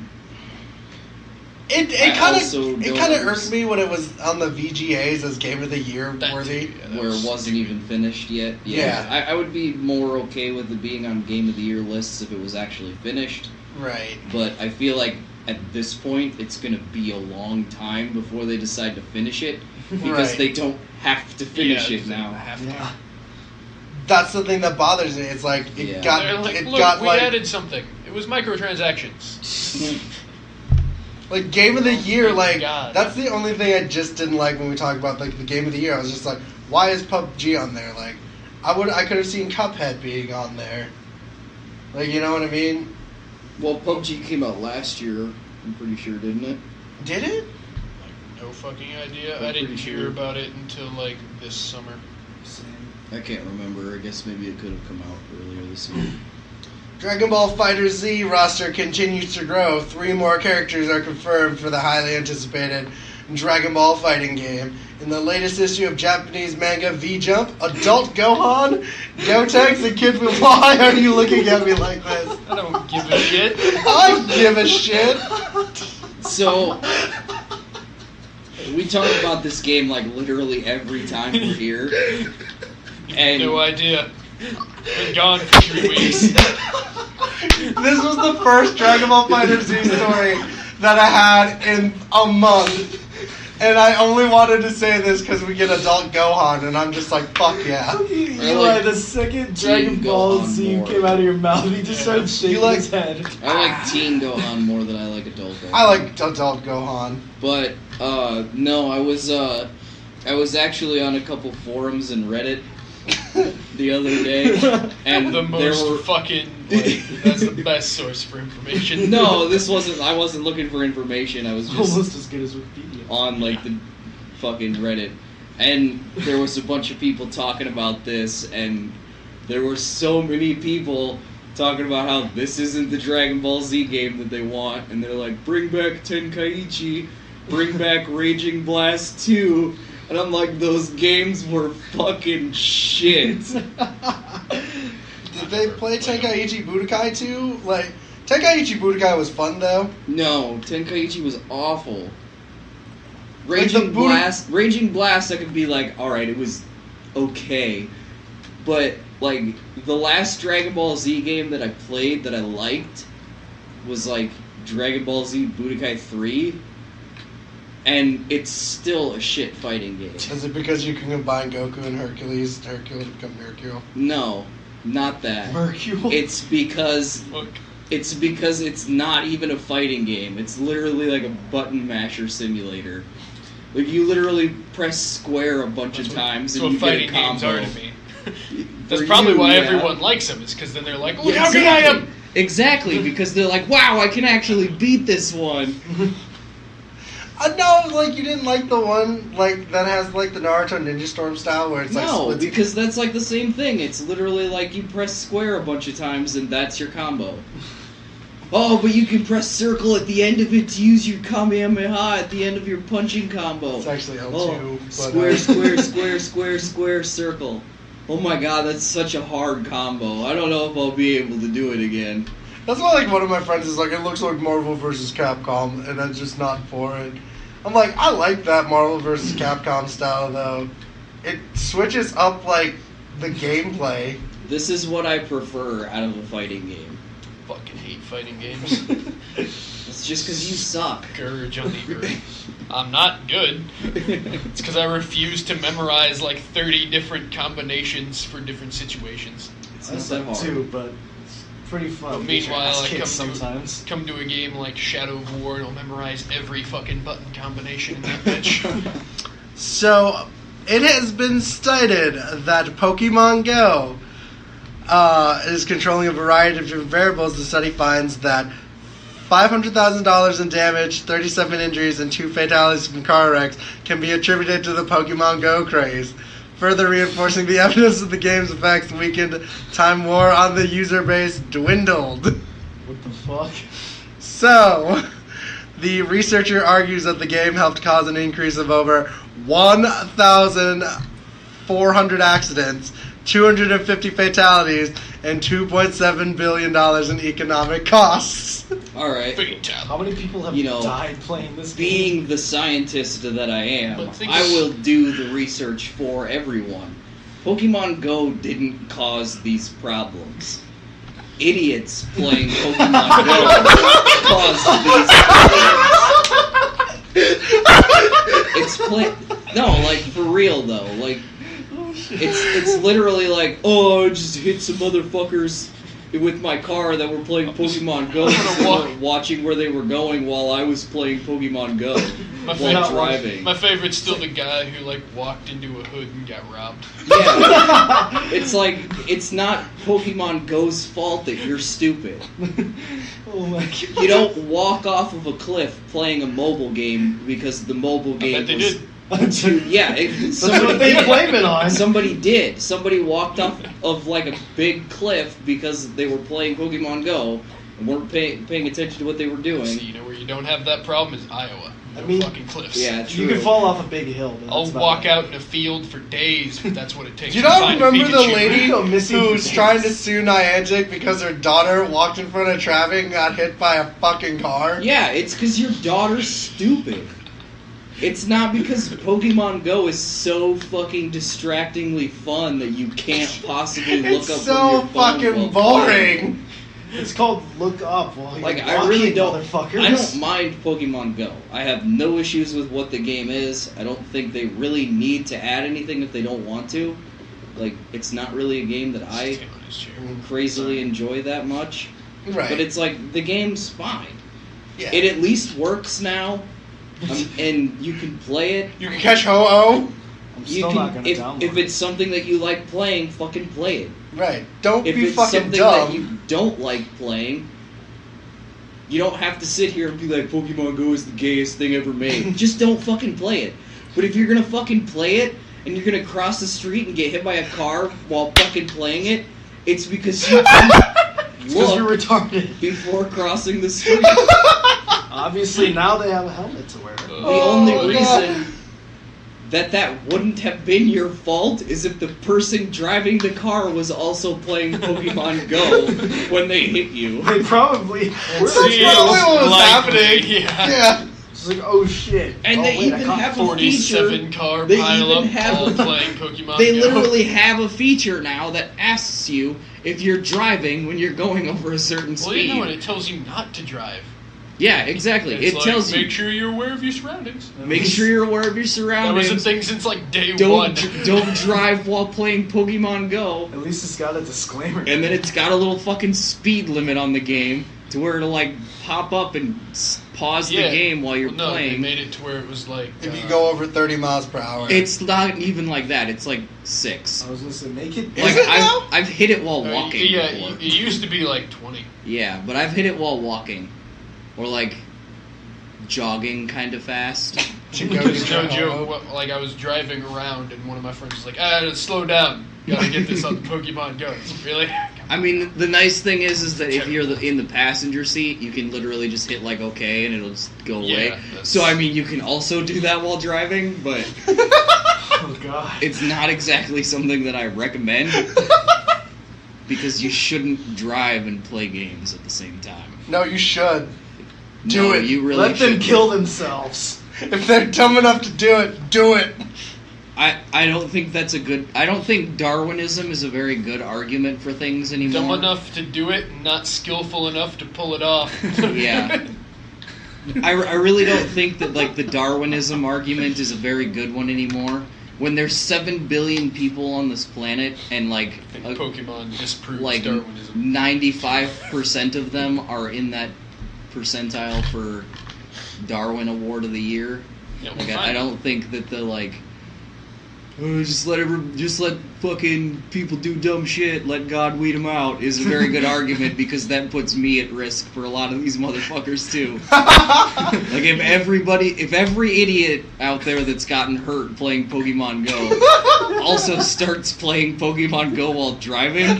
it I kind also of don't irked understand- me when it was on the VGAs as Game of the Year That worthy. too, yeah, that where was it wasn't even finished yet. Yeah. I would be more okay with it being on Game of the Year lists if it was actually finished, Right. but I feel like at this point it's going to be a long time before they decide to finish it, because Right. they don't have to finish Yeah, it now. have to. Yeah. That's the thing that bothers me. It's like it Yeah. got They're like, it look, got we like added something. It was microtransactions. like Game of the Year. Oh my Like God. that's the only thing I just didn't like when we talked about like the Game of the Year. I was just like, why is PUBG on there? Like I could have seen Cuphead being on there. Like you know what I mean? Well, PUBG came out last year, I'm pretty sure, didn't it? Did it? Like, no fucking idea. I'm I didn't pretty hear sure. about it until like this summer. I can't remember. I guess maybe it could have come out earlier this year. Dragon Ball Fighter Z roster continues to grow. 3 more characters are confirmed for the highly anticipated Dragon Ball fighting game. In the latest issue of Japanese manga V-Jump, adult Gohan, Gotenks, and Kid Buu. Why are you looking at me like this? I don't give a shit. I give a shit. So, We talk about this game like literally every time we're here. And No idea. Been gone for 3 weeks. This was the first Dragon Ball Fighter Z story that I had in a month. And I only wanted to say this because we get adult Gohan, and I'm just like, fuck yeah. Eli, the second Dragon Ball Z more. came out of your mouth, he just started shaking like- his head. I like Teen Gohan more than I like Adult Gohan. I like adult Gohan. But no, I was actually on a couple forums and Reddit the other day, and The there most were fucking. Like, that's the best source for information. no, this wasn't. I wasn't looking for information. I was just Almost as good as Wikipedia. on like the fucking Reddit, and there was a bunch of people talking about this, and there were so many people talking about how this isn't the Dragon Ball Z game that they want, and they're like, bring back Tenkaichi, bring back Raging Blast 2, and I'm like, those games were fucking shit. Did they play Tenkaichi Budokai 2? Like, Tenkaichi Budokai was fun though. No, Tenkaichi was awful. Like the Raging Blast, I could be like, alright, it was okay. But, like, the last Dragon Ball Z game that I played that I liked was, like, Dragon Ball Z Budokai 3. And it's still a shit fighting game. Is it because you can combine Goku and Hercules to become Mercure? No, not that. Mercule. It's because Look, it's not even a fighting game. It's literally like a button masher simulator. Like you literally press square a bunch of times that's and what you fighting get a games combo. are to me. That's For probably you, why yeah. everyone likes them, is because then they're like, look Yeah, how good I am! Exactly, because they're like, wow, I can actually beat this one. No, like you didn't like the one like that has like the Naruto Ninja Storm style where it's like No, splits. because that's like the same thing. It's literally like you press square a bunch of times and that's your combo. Oh, but you can press circle at the end of it to use your Kamehameha at the end of your punching combo. It's actually L2. Oh, but, square, square, square, square, square, circle. Oh my god, that's such a hard combo. I don't know if I'll be able to do it again. That's why like one of my friends is like, it looks like Marvel vs. Capcom, and I'm just not for it. I'm like, I like that Marvel vs. Capcom style though. It switches up like the gameplay. This is what I prefer out of a fighting game. Fucking hate fighting games. It's just because you suck. Gurge on the earth. I'm not good. It's because I refuse to memorize like 30 different combinations for different situations. It's That's not that like hard. too, but it's pretty fun. But You get your meanwhile, ass I kicked come sometimes. to a game like Shadow of War and I'll memorize every fucking button combination in that bitch. So, it has been stated that Pokemon Go is controlling a variety of different variables. The study finds that $500,000 in damage, 37 injuries, and 2 fatalities from car wrecks can be attributed to the Pokemon Go craze, further reinforcing the evidence that the game's effects weakened, time war on the user base dwindled. What the fuck? So, the researcher argues that the game helped cause an increase of over 1,400 accidents, 250 fatalities, and $2.7 billion in economic costs. Alright. Fatality. How many people have You know, died playing this game? Being the scientist that I am, But think I of- will do the research for everyone. Pokemon Go didn't cause these problems. Idiots playing Pokemon Go caused these problems. Like for real though. Like it's literally like, oh, I just hit some motherfuckers with my car that were playing Pokemon Go, watching where they were going while I was playing Pokemon Go while driving. My favorite's still the guy who like walked into a hood and got robbed. Yeah, it's like it's not Pokemon Go's fault that you're stupid. Oh my god. You don't walk off of a cliff playing a mobile game because the mobile game I bet they was did. yeah. That's what they blame it on. Somebody did. Somebody walked off of like a big cliff because they were playing Pokemon Go and weren't paying attention to what they were doing. See, you know where you don't have that problem is Iowa. No I mean, fucking cliffs. Yeah, true. You can fall off a big hill. But I'll that's about walk it. out in a field for days if that's what it takes. Do you to not find remember the Pikachu. lady Go missing who's things. trying to sue Niantic because her daughter walked in front of traffic and got hit by a fucking car? Yeah, it's because your daughter's stupid. It's not because Pokemon Go is so fucking distractingly fun that you can't possibly look up It's so from your phone fucking while boring. It's called look up while you're Like, walking, I really don't. motherfuckers. I don't mind Pokemon Go. I have no issues with what the game is. I don't think they really need to add anything if they don't want to. Like, it's not really a game that I crazily enjoy that much. Right. But it's like, the game's fine. Yeah. It at least works now, and you can play it. You can catch Ho-Oh. I'm You still can, not gonna if, download if it's something that you like playing, fucking play it. Right. Don't If be it's fucking something dumb. that you don't like playing, you don't have to sit here and be like, Pokemon Go is the gayest thing ever made. Just don't fucking play it. But if you're gonna fucking play it, and you're gonna cross the street and get hit by a car while fucking playing it, it's because you because you're look retarded. before crossing the street. Obviously, now they have a helmet to wear. The Oh, only God. reason that wouldn't have been your fault is if the person driving the car was also playing Pokemon Go when they hit you. They probably. That's probably what was happening. Yeah. It's like, oh shit. And oh, they wait, even I caught have a 47 car They pile even up have all a- playing Pokemon They Go. literally have a feature now that asks you if you're driving when you're going over a certain Well, speed. you know, and it tells you not to drive. Yeah, exactly. It's It like, tells make you. sure you're aware of your surroundings. Make sure you're aware of your That surroundings. was a thing since like day one. Don't drive while playing Pokemon Go. At least it's got a disclaimer. And then it's got a little fucking speed limit on the game to where it'll like pop up and pause the game while you're well, no, playing. they made it to where it was like If you go over 30 miles per hour. It's not even like that. It's like 6. I was gonna say, make it. Is Like it now? I've hit it while walking. Yeah, before. it used to be like 20. Yeah, but I've hit it while walking, or like jogging kind of fast. Because no joke, like I was driving around and one of my friends was like, slow down. You gotta get this on Pokemon Go. It's really? I mean, the nice thing is that if you're in the passenger seat, you can literally just hit like OK and it'll just go away. that's- So I mean, you can also do that while driving, but Oh god. it's not exactly something that I recommend because you shouldn't drive and play games at the same time. No, you should. Do No, it. You really Let them shouldn't. kill themselves. If they're dumb enough to do it, do it. I don't think that's a good. I don't think Darwinism is a very good argument for things anymore. Dumb enough to do it, not skillful enough to pull it off. Yeah. I really don't think that like the Darwinism argument is a very good one anymore. When there's 7 billion people on this planet and like I think Pokemon disproves like Darwinism. 95% of them are in that percentile for Darwin Award of the Year. Yeah, Like well, I don't think that the like just let fucking people do dumb shit, let God weed them out is a very good argument because that puts me at risk for a lot of these motherfuckers too. Like if every idiot out there that's gotten hurt playing Pokemon Go also starts playing Pokemon Go while driving,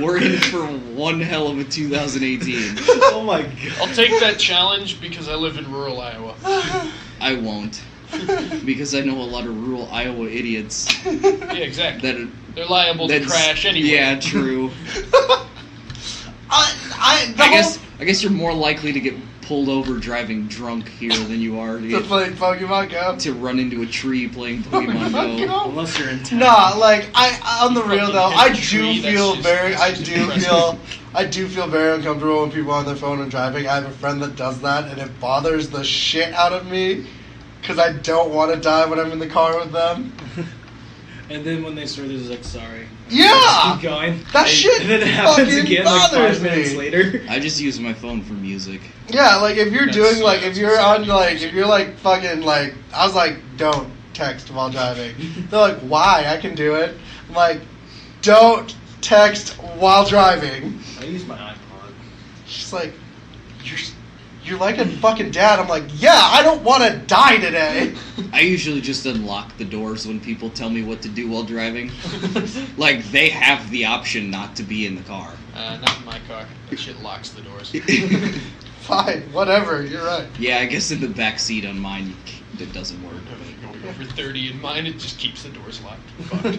we're in for one hell of a 2018. Oh my god. I'll take that challenge because I live in rural Iowa. I won't. Because I know a lot of rural Iowa idiots Yeah, exactly. that They're liable to crash anyway. Yeah, true. I guess you're more likely to get pulled over driving drunk here than you are To play Pokemon Go. to run into a tree playing Pokemon Go. Unless you're in town. Nah, like on the real Fucking though, hit I the do tree, that's feel just very, depressing. I do feel very uncomfortable when people are on their phone and driving. I have a friend that does that, and it bothers the shit out of me because I don't want to die when I'm in the car with them. And then when they start, they're just like, sorry. Yeah! Keep going. That shit And then it happens fucking again like bothers 5 minutes me. later. I just use my phone for music. Yeah, like if you're That's- doing like that's if you're on exactly like what if you're like fucking like I was like don't text while driving. They're like why? I can do it. I'm like don't text while driving. I use my iPod. She's like you're like a fucking dad. I'm like yeah, I don't want to die today. I usually just unlock the doors when people tell me what to do while driving. Like, they have the option not to be in the car. Not in my car. That shit locks the doors. Fine, whatever. You're right. Yeah, I guess in the back seat on mine, it doesn't work. Going over 30 in mine, it just keeps the doors locked. Fuck.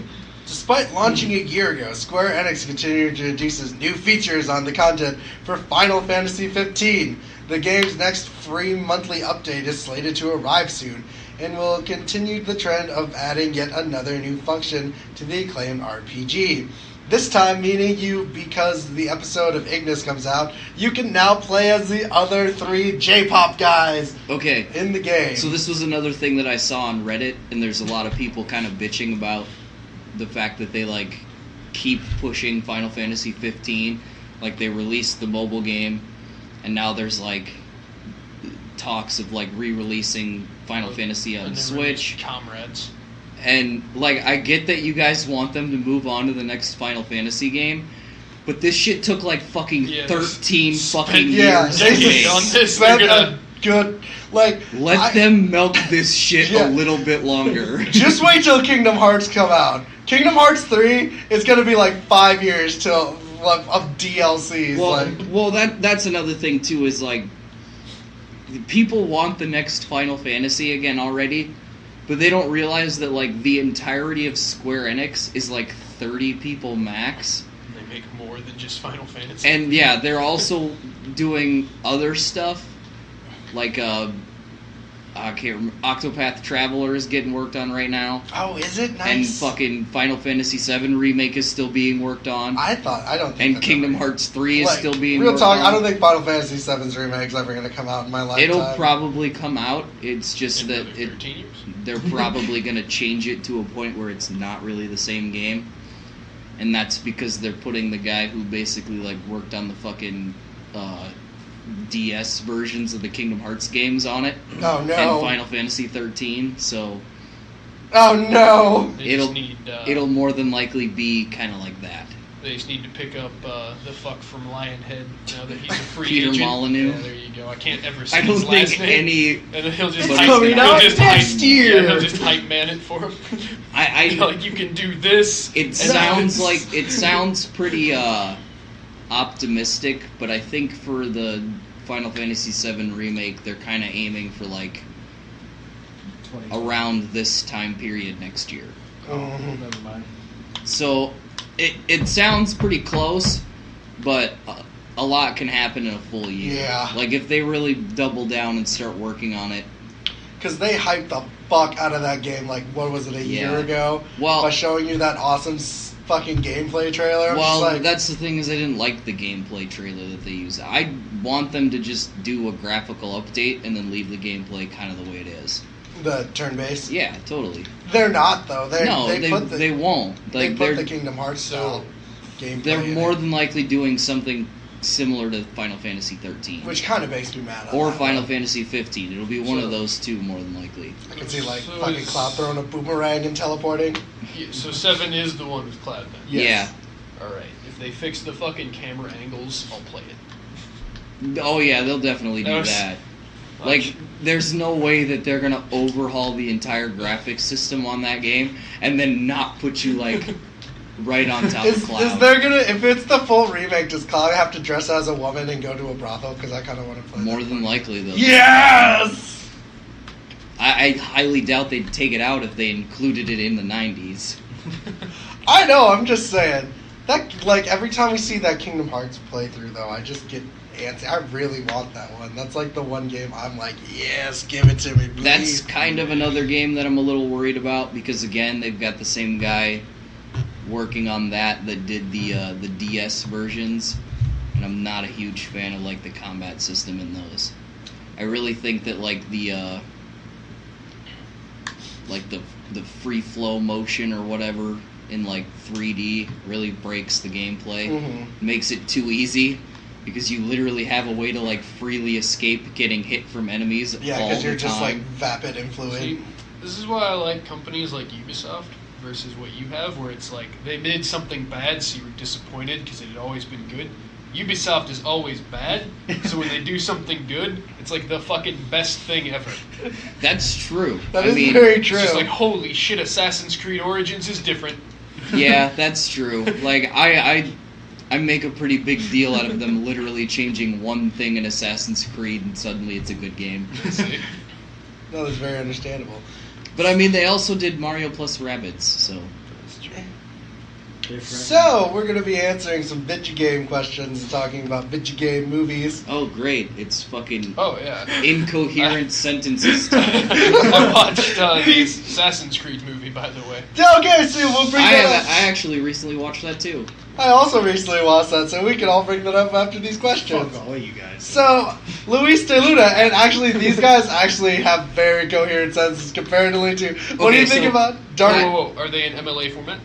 Despite launching a year ago, Square Enix continued to introduce new features on the content for Final Fantasy XV. The game's next free monthly update is slated to arrive soon, and will continue the trend of adding yet another new function to the acclaimed RPG. This time, meaning you, because the episode of Ignis comes out, you can now play as the other 3 J-pop guys Okay. in the game. So this was another thing that I saw on Reddit, and there's a lot of people kind of bitching about the fact that they, like, keep pushing Final Fantasy 15. Like, they released the mobile game, and now there's, like, talks of, like, re-releasing Final Fantasy on Switch. Comrades. And, like, I get that you guys want them to move on to the next Final Fantasy game, but this shit took, like, fucking 13 fucking years to make. On this, they're gonna... good, like... Let them milk this shit a little bit longer. Just wait till Kingdom Hearts come out. Kingdom Hearts 3 is gonna be, like, 5 years till of DLCs. Well, that's another thing, too, is, like, people want the next Final Fantasy again already, but they don't realize that, like, the entirety of Square Enix is, like, 30 people max. They make more than just Final Fantasy. And, yeah, they're also doing other stuff, like, I can't remember, Octopath Traveler is getting worked on right now. Oh, is it? Nice. And fucking Final Fantasy VII Remake is still being worked on. I don't think. And Kingdom Hearts 3 is still being real worked talk, on. I don't think Final Fantasy VII's remake's ever going to come out in my lifetime. It'll probably come out. It's just that 13 years? they're probably going to change it to a point where it's not really the same game. And that's because they're putting the guy who basically, like, worked on the fucking DS versions of the Kingdom Hearts games on it. Oh, no. And Final Fantasy 13, so... Oh, no! It'll more than likely be kind of like that. They just need to pick up the fuck from Lionhead now that he's a free Peter agent. Molyneux. Yeah, there you go. I can't ever say I don't his last think name. any... And then he'll just It's hype, coming out just next year. Yeah, he'll just hype man it for him. Like, you can do this. It sounds pretty optimistic, but I think for the Final Fantasy VII Remake, they're kind of aiming for, like, around this time period next year. Oh, never mind. So, it sounds pretty close, but a lot can happen in a full year. Yeah. Like, if they really double down and start working on it. Because they hyped the fuck out of that game, like, what was it, a year ago? Well, by showing you that awesome fucking gameplay trailer. Well, like, that's the thing, is I didn't like the gameplay trailer that they used. I want them to just do a graphical update and then leave the gameplay kind of the way it is. The turn-based? Yeah, totally. They're not, though. They won't. Like, they put the Kingdom Hearts style gameplay They're in more it, than likely doing something similar to Final Fantasy 13. which kind of makes me mad. Or Final Fantasy 15. It'll be one of those two, more than likely. I can see, like, So fucking is- Cloud throwing a boomerang and teleporting. Yeah, so 7 is the one with Cloud then. Yes. Alright. If they fix the fucking camera angles, I'll play it. Yeah. Oh, yeah, they'll definitely do That was- that. Like, there's no way that they're gonna overhaul the entire graphics system on that game and then not put you, like, right on top of Cloud. Is there gonna, if it's the full remake, does Cloud have to dress as a woman and go to a brothel? Because I kind of want to play More that than one. likely, though. Yes! I highly doubt they'd take it out if they included it in the 90s. I know, I'm just saying. That, like, every time we see that Kingdom Hearts playthrough, though, I just get antsy. I really want that one. That's, like, the one game I'm like, yes, give it to me, please. That's kind of another game that I'm a little worried about because, again, they've got the same guy working on that did the DS versions, and I'm not a huge fan of, like, the combat system in those. I really think that, like, the free flow motion or whatever in, like, 3D really breaks the gameplay. Mm-hmm. Makes it too easy because you literally have a way to, like, freely escape getting hit from enemies all the time. Yeah, because you're just, like, vapid and fluid. See, this is why I like companies like Ubisoft versus what you have, where it's like they did something bad, so you were disappointed because it had always been good. Ubisoft is always bad, so when they do something good, it's like the fucking best thing ever. That's true. That is very true. It's just like, holy shit, Assassin's Creed Origins is different. Yeah, that's true. Like, I make a pretty big deal out of them literally changing one thing in Assassin's Creed and suddenly it's a good game. No, that's very understandable. But I mean, they also did Mario plus Rabbids, so... That's true. different. So, we're going to be answering some video game questions and talking about video game movies. Oh, great. It's fucking Oh, yeah. incoherent sentences time. I watched the Assassin's Creed movie, by the way. Okay, so we'll bring that up. I actually recently watched that too. I also recently watched that, so we can all bring that up after these questions. Fuck all you guys. So, Luis de Luna, and actually these guys actually have very coherent sentences comparatively to... What do you think about Dark... Whoa. Are they in MLA format?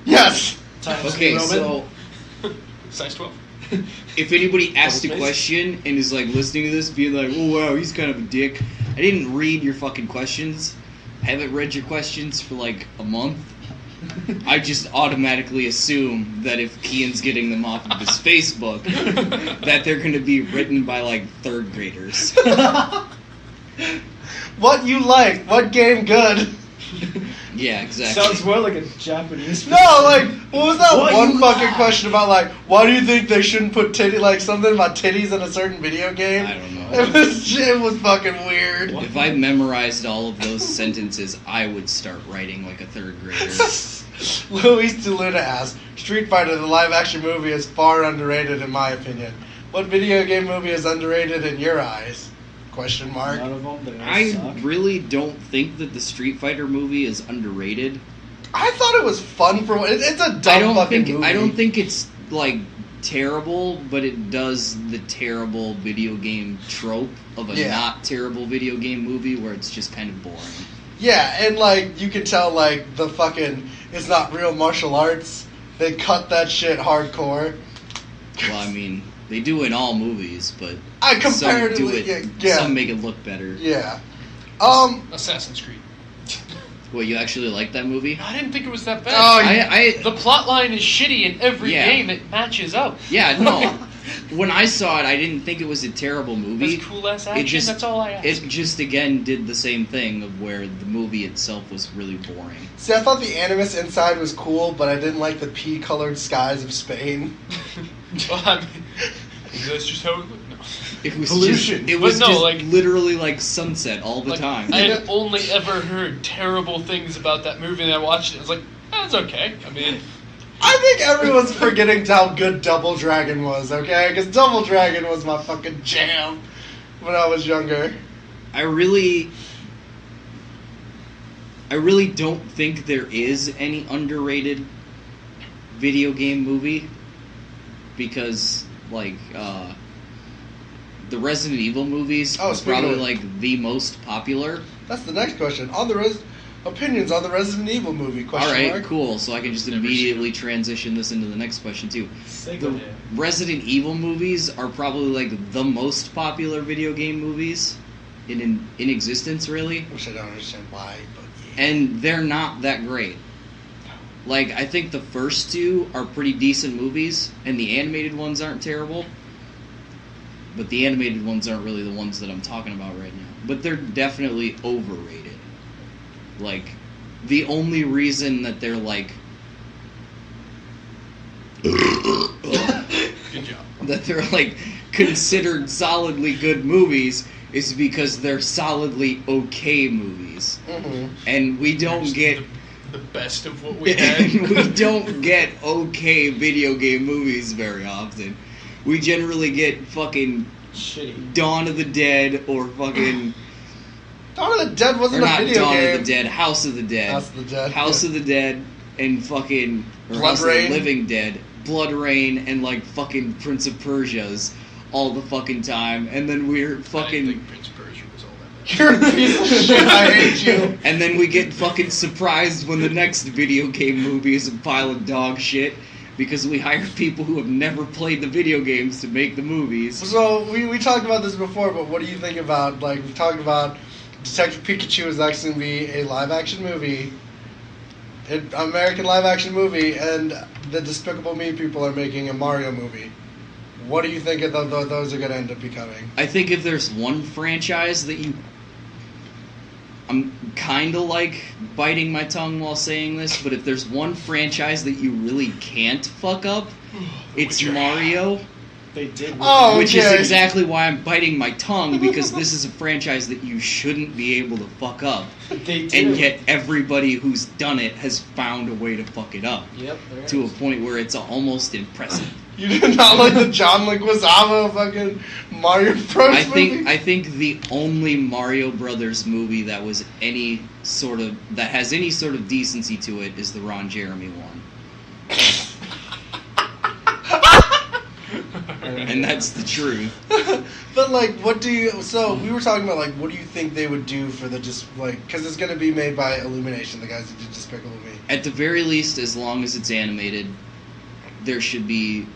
Yes! Times Okay, New Roman. so Size 12. if anybody asked a Double face. question and is like listening to this being like, oh wow, he's kind of a dick. I didn't read your fucking questions. Haven't read your questions for like a month. I just automatically assume that if Kian's getting them off of his Facebook, that they're going to be written by like third graders. What you like? What game good? Yeah, exactly. Sounds more like a Japanese. No, like, what was that What one you fucking like? question about, like, why do you think they shouldn't put like, something about titties in a certain video game? I don't know. It was fucking weird. If I memorized all of those sentences, I would start writing like a third grader. Luis de Luna asks, Street Fighter, the live-action movie, is far underrated in my opinion. What video game movie is underrated in your eyes? Question mark. None of them. They all I suck. really don't think that the Street Fighter movie is underrated. I thought it was fun for it's a dumb fucking movie. I don't think it's like terrible, but it does the terrible video game trope of a Yeah. not terrible video game movie where it's just kind of boring. Yeah, and like you can tell, like the fucking it's not real martial arts. They cut that shit hardcore. Well, I mean, they do in all movies, but I some do comparatively, it. yeah, Some make it look better. yeah. Assassin's Creed. Well, you actually like that movie? I didn't think it was that bad. I The plot line is shitty in every Yeah. game. It matches up. yeah, no. When I saw it, I didn't think it was a terrible movie. That's cool ass action. just- That's all I ask. It just again did the same thing of where the movie itself was really boring. See, I thought the animus inside was cool, but I didn't like the pea-colored skies of Spain. Well, I mean, that's just how it looked. No. It was Pollution. just, it was But no, just like- literally like sunset all the Like, time. I had only ever heard terrible things about that movie, and I watched it. I was like, that's okay. I mean, I think everyone's forgetting how good Double Dragon was, okay? Because Double Dragon was my fucking jam when I was younger. I really don't think there is any underrated video game movie because like the Resident Evil movies Oh, are speaking probably of- like the most popular. That's the next question. On the opinions on the Resident Evil movie? Question All right, mark. cool. So I can just Never seen immediately transition this into the next question too. Sega The did. Resident Evil movies are probably like the most popular video game movies in existence, really, Which I don't understand why, but yeah. and they're not that great. Like I think the first two are pretty decent movies, and the animated ones aren't terrible. But the animated ones aren't really the ones that I'm talking about right now. But they're definitely overrated. Like, the only reason that they're like good job. that they're like considered solidly good movies is because they're solidly okay movies. Mm-hmm. And we don't Here's get the best of what we and had. we don't get okay video game movies very often. We generally get fucking Shitty. Dawn of the Dead or fucking Dawn of the Dead or wasn't a not video Dawn game. of the Dead, House of the Dead. House of the Dead. House of the Dead and fucking or Blood House Rain. of the Living Dead, Blood Rain, and like fucking Prince of Persia's all the fucking time, and then we're I didn't fucking think Prince of Persia was all that bad. You're a piece of shit. I hate you. and then we get fucking surprised when the next video game movie is a pile of dog shit because we hire people who have never played the video games to make the movies. So we talked about this before, but what do you think about, like, we talked about Detective Pikachu is actually going to be a live-action movie, an American live-action movie, and the Despicable Me people are making a Mario movie. What do you think of those are going to end up becoming? I think if there's one franchise that you... I'm kind of like biting my tongue while saying this, but if there's one franchise that you really can't fuck up, it's Witcher. Mario. They did. Oh, Which is okay. exactly why I'm biting my tongue, because this is a franchise that you shouldn't be able to fuck up. They did. And yet everybody who's done it has found a way to fuck it up. Yep. There To a is. point where it's almost impressive. You did not like the John Leguizamo fucking Mario Bros. movie? I think the only Mario Brothers movie that has any sort of decency to it is the Ron Jeremy one. And that's the truth. But like, what do you? So we were talking about like, what do you think they would do for the because it's gonna be made by Illumination, the guys who did Despicable Me. At the very least, as long as it's animated, there should be.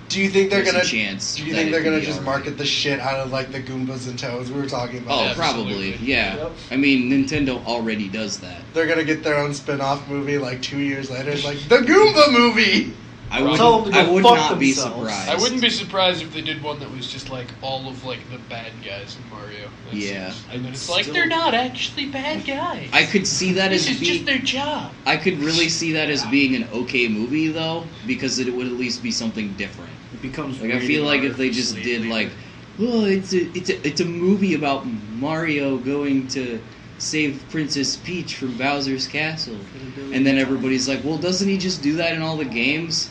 Do you think they're there's gonna? a chance Do you that think it they're could gonna be just R-rated. market the shit out of like the Goombas and Toads? We were talking about. Oh, that. probably, Absolutely. yeah. Yep. I mean, Nintendo already does that. They're gonna get their own spin-off movie like 2 years later. It's like the Goomba movie. I Tell would, them to I go would fuck not be themselves. surprised. I wouldn't be surprised if they did one that was just like all of like the bad guys in Mario. Yeah. And then it's Still- like they're not actually bad guys. I could see that This as is being. just their job. I could really see that as being an okay movie though, because it would at least be something different. It becomes. Like I feel like if they just did like, oh, it's a movie about Mario going to save Princess Peach from Bowser's castle, and then everybody's like, well, doesn't he just do that in all the games?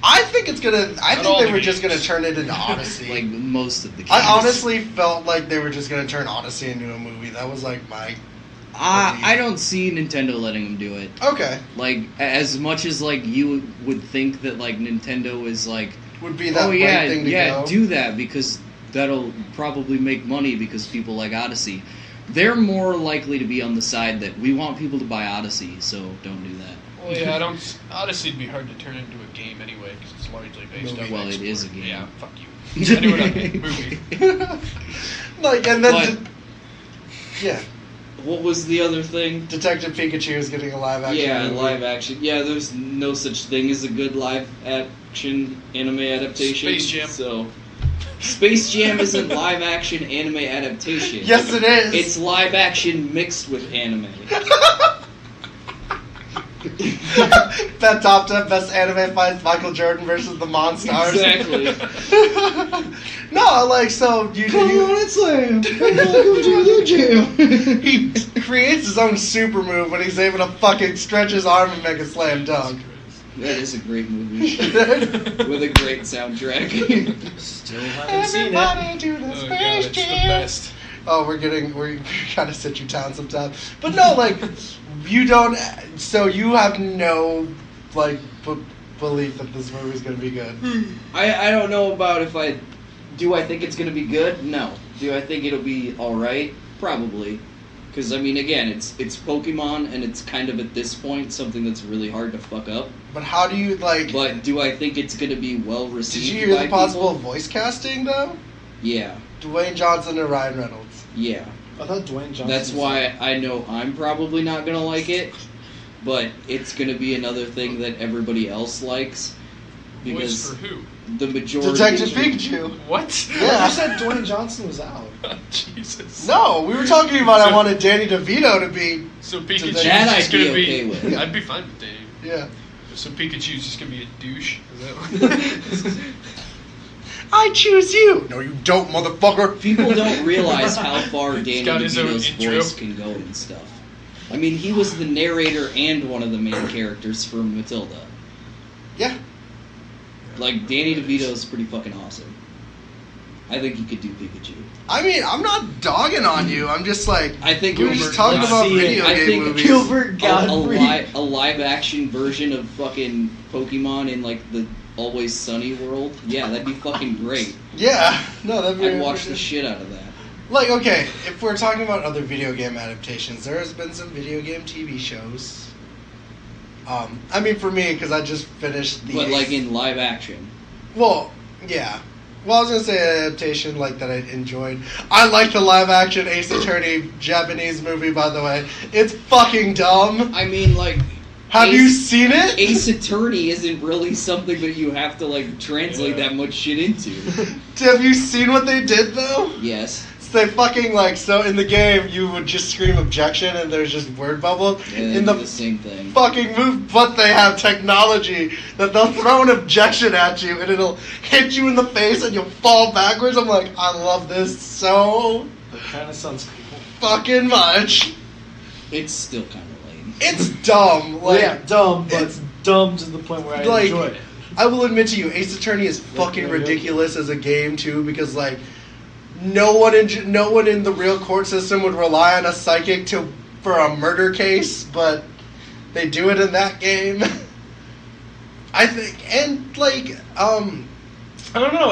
I think it's gonna. I Not think all they the were just gonna games. turn it into Odyssey. Like most of the games. I honestly felt like they were just gonna turn Odyssey into a movie. That was like my. I don't see Nintendo letting them do it. Okay. Like as much as like you would think that like Nintendo is like, Would be that oh right yeah, thing to yeah, go. do that because that'll probably make money because people like Odyssey. They're more likely to be on the side that we want people to buy Odyssey, so don't do that. Well, yeah, I don't. Odyssey would be hard to turn into a game anyway because it's largely based on. Well, it export. is a game. Yeah, fuck you. I knew what I meant. Movie. Like and then. But- yeah. What was the other thing? Detective Pikachu is getting a live action. Yeah, movie. live action. Yeah, there's no such thing as a good live action anime adaptation. Space Jam. So, Space Jam isn't live action anime adaptation. Yes, it is. It's live action mixed with anime. That top 10 best anime fights: Michael Jordan versus the Monstars. Exactly. No, like so you. it's Lamb. Welcome to the gym. He creates his own super move when he's able to fucking stretch his arm and make a slam dunk. That is a great movie with a great soundtrack. Still haven't seen it. Everybody do the Oh god, Space it's the Jam. best. Oh, we gotta sit you down sometime. But no, like, you don't. So you have no like belief that this movie's gonna be good. I don't know about if I... Do I think it's going to be good? No. Do I think it'll be alright? Probably. Because, I mean, again, it's Pokemon, and it's kind of, at this point, something that's really hard to fuck up. But how do you like? But do I think it's going to be well received Did you hear by the possible people? voice casting though? Yeah. Dwayne Johnson and Ryan Reynolds. Yeah. I thought Dwayne Johnson. That's why I know I'm probably not going to like it, but it's going to be another thing that everybody else likes. Voice Because for who? the majority... Detective Pikachu. What? Yeah. You said Dwayne Johnson was out. Jesus. No, we were talking about I wanted Danny DeVito to be. So Pikachu's That just I'd be gonna be. okay with. I'd be fine with Dave. Yeah. So Pikachu's just gonna be a douche. Is that what? I choose you. No, you don't, motherfucker. People don't realize how far Danny got his own DeVito's intro. voice can go and stuff. I mean, he was the narrator and one of the main characters for Matilda. Yeah. Like, Danny DeVito's pretty fucking awesome. I think he could do Pikachu. I mean, I'm not dogging on you. I'm just like, I think we were just talking let's about see it. video I game think movies. Gilbert Godfrey. A live action version of fucking Pokemon in, like, the Always Sunny world. Yeah, that'd be fucking great. Yeah. No, that'd be. I'd watch the shit out of that. Like, okay, if we're talking about other video game adaptations, there has been some video game TV shows. I mean, for me, because I just finished the. But, like, in live action. Well, yeah. Well, I was gonna say an adaptation like that I enjoyed. I like the live action Ace Attorney Japanese movie, by the way. It's fucking dumb. I mean, like... Have you seen it? Ace Attorney isn't really something that you have to, like, translate Yeah. that much shit into. Have you seen what they did though? Yes. they fucking like so in the game you would just scream objection and there's just word bubble. And In the same thing. fucking move, but they have technology that they'll throw an objection at you and it'll hit you in the face and you'll fall backwards. I'm like, I love this so That kind of sounds cool. fucking much. It's still kind of lame. It's dumb. Like, Yeah, dumb, but it's dumb to the point where I like, enjoy it. I will admit to you, Ace Attorney is fucking ridiculous as a game too, because like no one in the real court system would rely on a psychic for a murder case, but they do it in that game. I think, and like I don't know.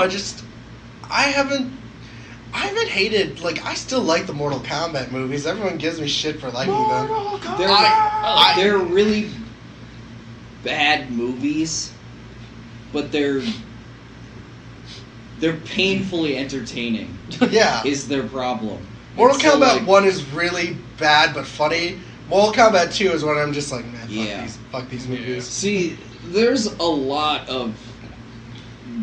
I haven't hated, like, I still like the Mortal Kombat movies. Everyone gives me shit for liking them. They're really bad movies, but they're painfully entertaining. Yeah. Is their problem. Mortal And so, Kombat like, 1 is really bad but funny. Mortal Kombat 2 is when I'm just like, man, Yeah. fuck these movies. See, there's a lot of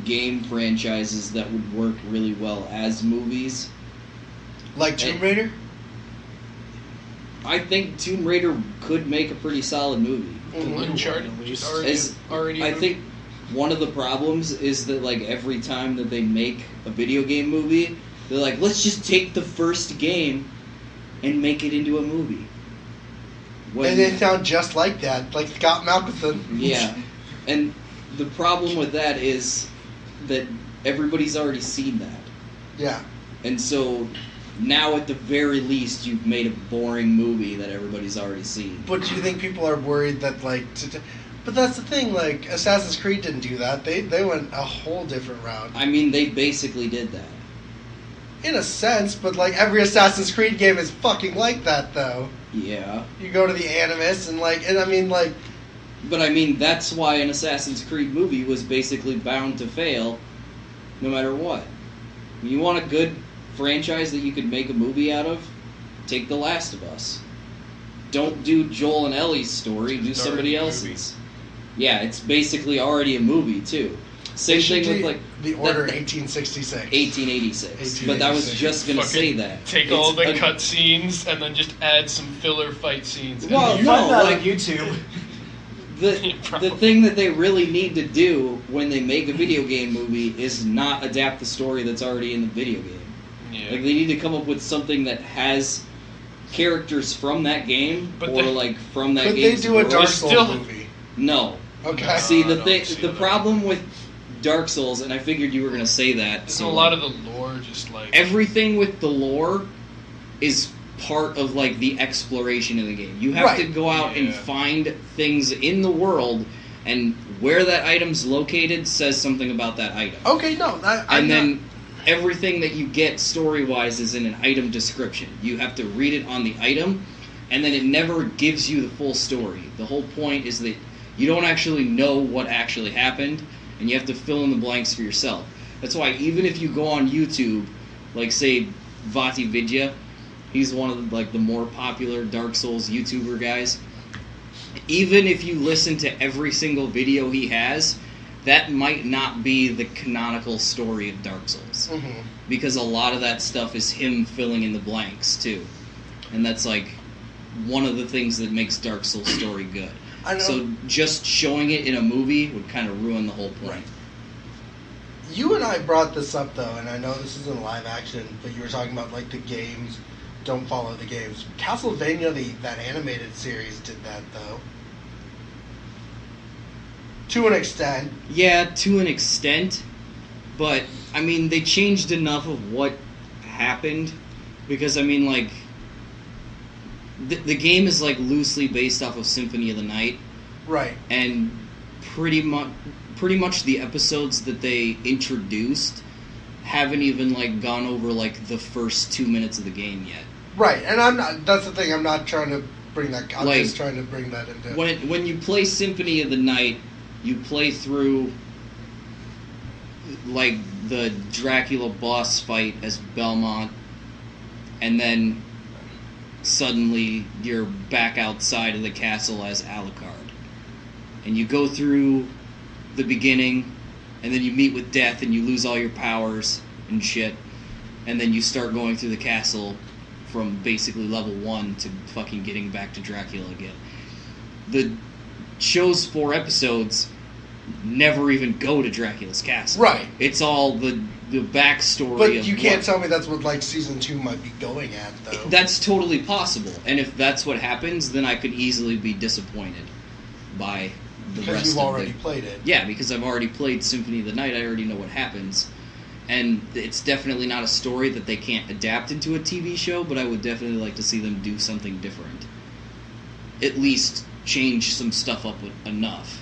game franchises that would work really well as movies. Like Tomb Raider? I think Tomb Raider could make a pretty solid movie. Mhm. Uncharted, which is already, As- already I think one of the problems is that, like, every time that they make a video game movie, they're like, let's just take the first game and make it into a movie. When- And they sound just like that, like Scott Malkinson. yeah. And the problem with that is that everybody's already seen that. Yeah. And so now at the very least you've made a boring movie that everybody's already seen. But do you think people are worried that, like... But that's the thing, like, Assassin's Creed didn't do that. They went a whole different route. I mean, they basically did that. In a sense, but, like, every Assassin's Creed game is fucking like that, though. Yeah. You go to the Animus and, like... And I mean, like... But I mean, that's why an Assassin's Creed movie was basically bound to fail no matter what. You want a good franchise that you could make a movie out of? Take The Last of Us. Don't do Joel and Ellie's story, do It's somebody already a movie. else's. Yeah, it's basically already a movie, too. Same thing with, like, The Order that- 1866. 1886. But I was just gonna Fucking say that. Take all the cutscenes and then just add some filler fight scenes. and Well, you- no, Find that like- on YouTube. The Probably. thing that they really need to do when they make a video game movie is not adapt the story that's already in the video game. yeah. Like, they need to come up with something that has characters from that game, But or they- like from that Could they game's do a world. Dark They Souls still- movie? No. Okay. See, I the don't thing, see the that. problem with Dark Souls, and I figured you were gonna say that. Isn't so a lot of the lore just like everything with the lore is part of like the exploration of the game. You have Right. to go out and Yeah. find things in the world, and where that item's located says something about that item. Okay, no. And then everything that you get story-wise is in an item description. You have to read it on the item, and then it never gives you the full story. The whole point is that you don't actually know what actually happened, and you have to fill in the blanks for yourself. That's why even if you go on YouTube, like say Vati Vidya, he's one of the more popular Dark Souls YouTuber guys. Even if you listen to every single video he has, that might not be the canonical story of Dark Souls. Mhm. Because a lot of that stuff is him filling in the blanks, too. And that's, like, one of the things that makes Dark Souls' story good. I know. So just showing it in a movie would kind of ruin the whole point. Right. You and I brought this up, though, and I know this isn't live action, but you were talking about, like, the games don't follow the games. Castlevania, that animated series, did that, though. To an extent. Yeah, to an extent. But, I mean, they changed enough of what happened. Because, I mean, like, the game is, like, loosely based off of Symphony of the Night. Right. And pretty much the episodes that they introduced haven't even like gone over like the first 2 minutes of the game yet. Right, and I'm not. That's the thing. I'm not trying to bring that. I'm Like, just trying to bring that into. When you play Symphony of the Night, you play through like the Dracula boss fight as Belmont, and then suddenly you're back outside of the castle as Alucard. And you go through the beginning, and then you meet with death and you lose all your powers and shit. and then you start going through the castle from basically level 1 to fucking getting back to Dracula again. The show's 4 episodes never even go to Dracula's castle. Right. It's all the backstory. But of you can't tell me that's what like season 2 might be going at, though. That's totally possible, and if that's what happens, then I could easily be disappointed by the Because rest you've of already the... played it. Yeah, because I've already played Symphony of the Night. I already know what happens, and it's definitely not a story that they can't adapt into a TV show. But I would definitely like to see them do something different. At least change some stuff up enough.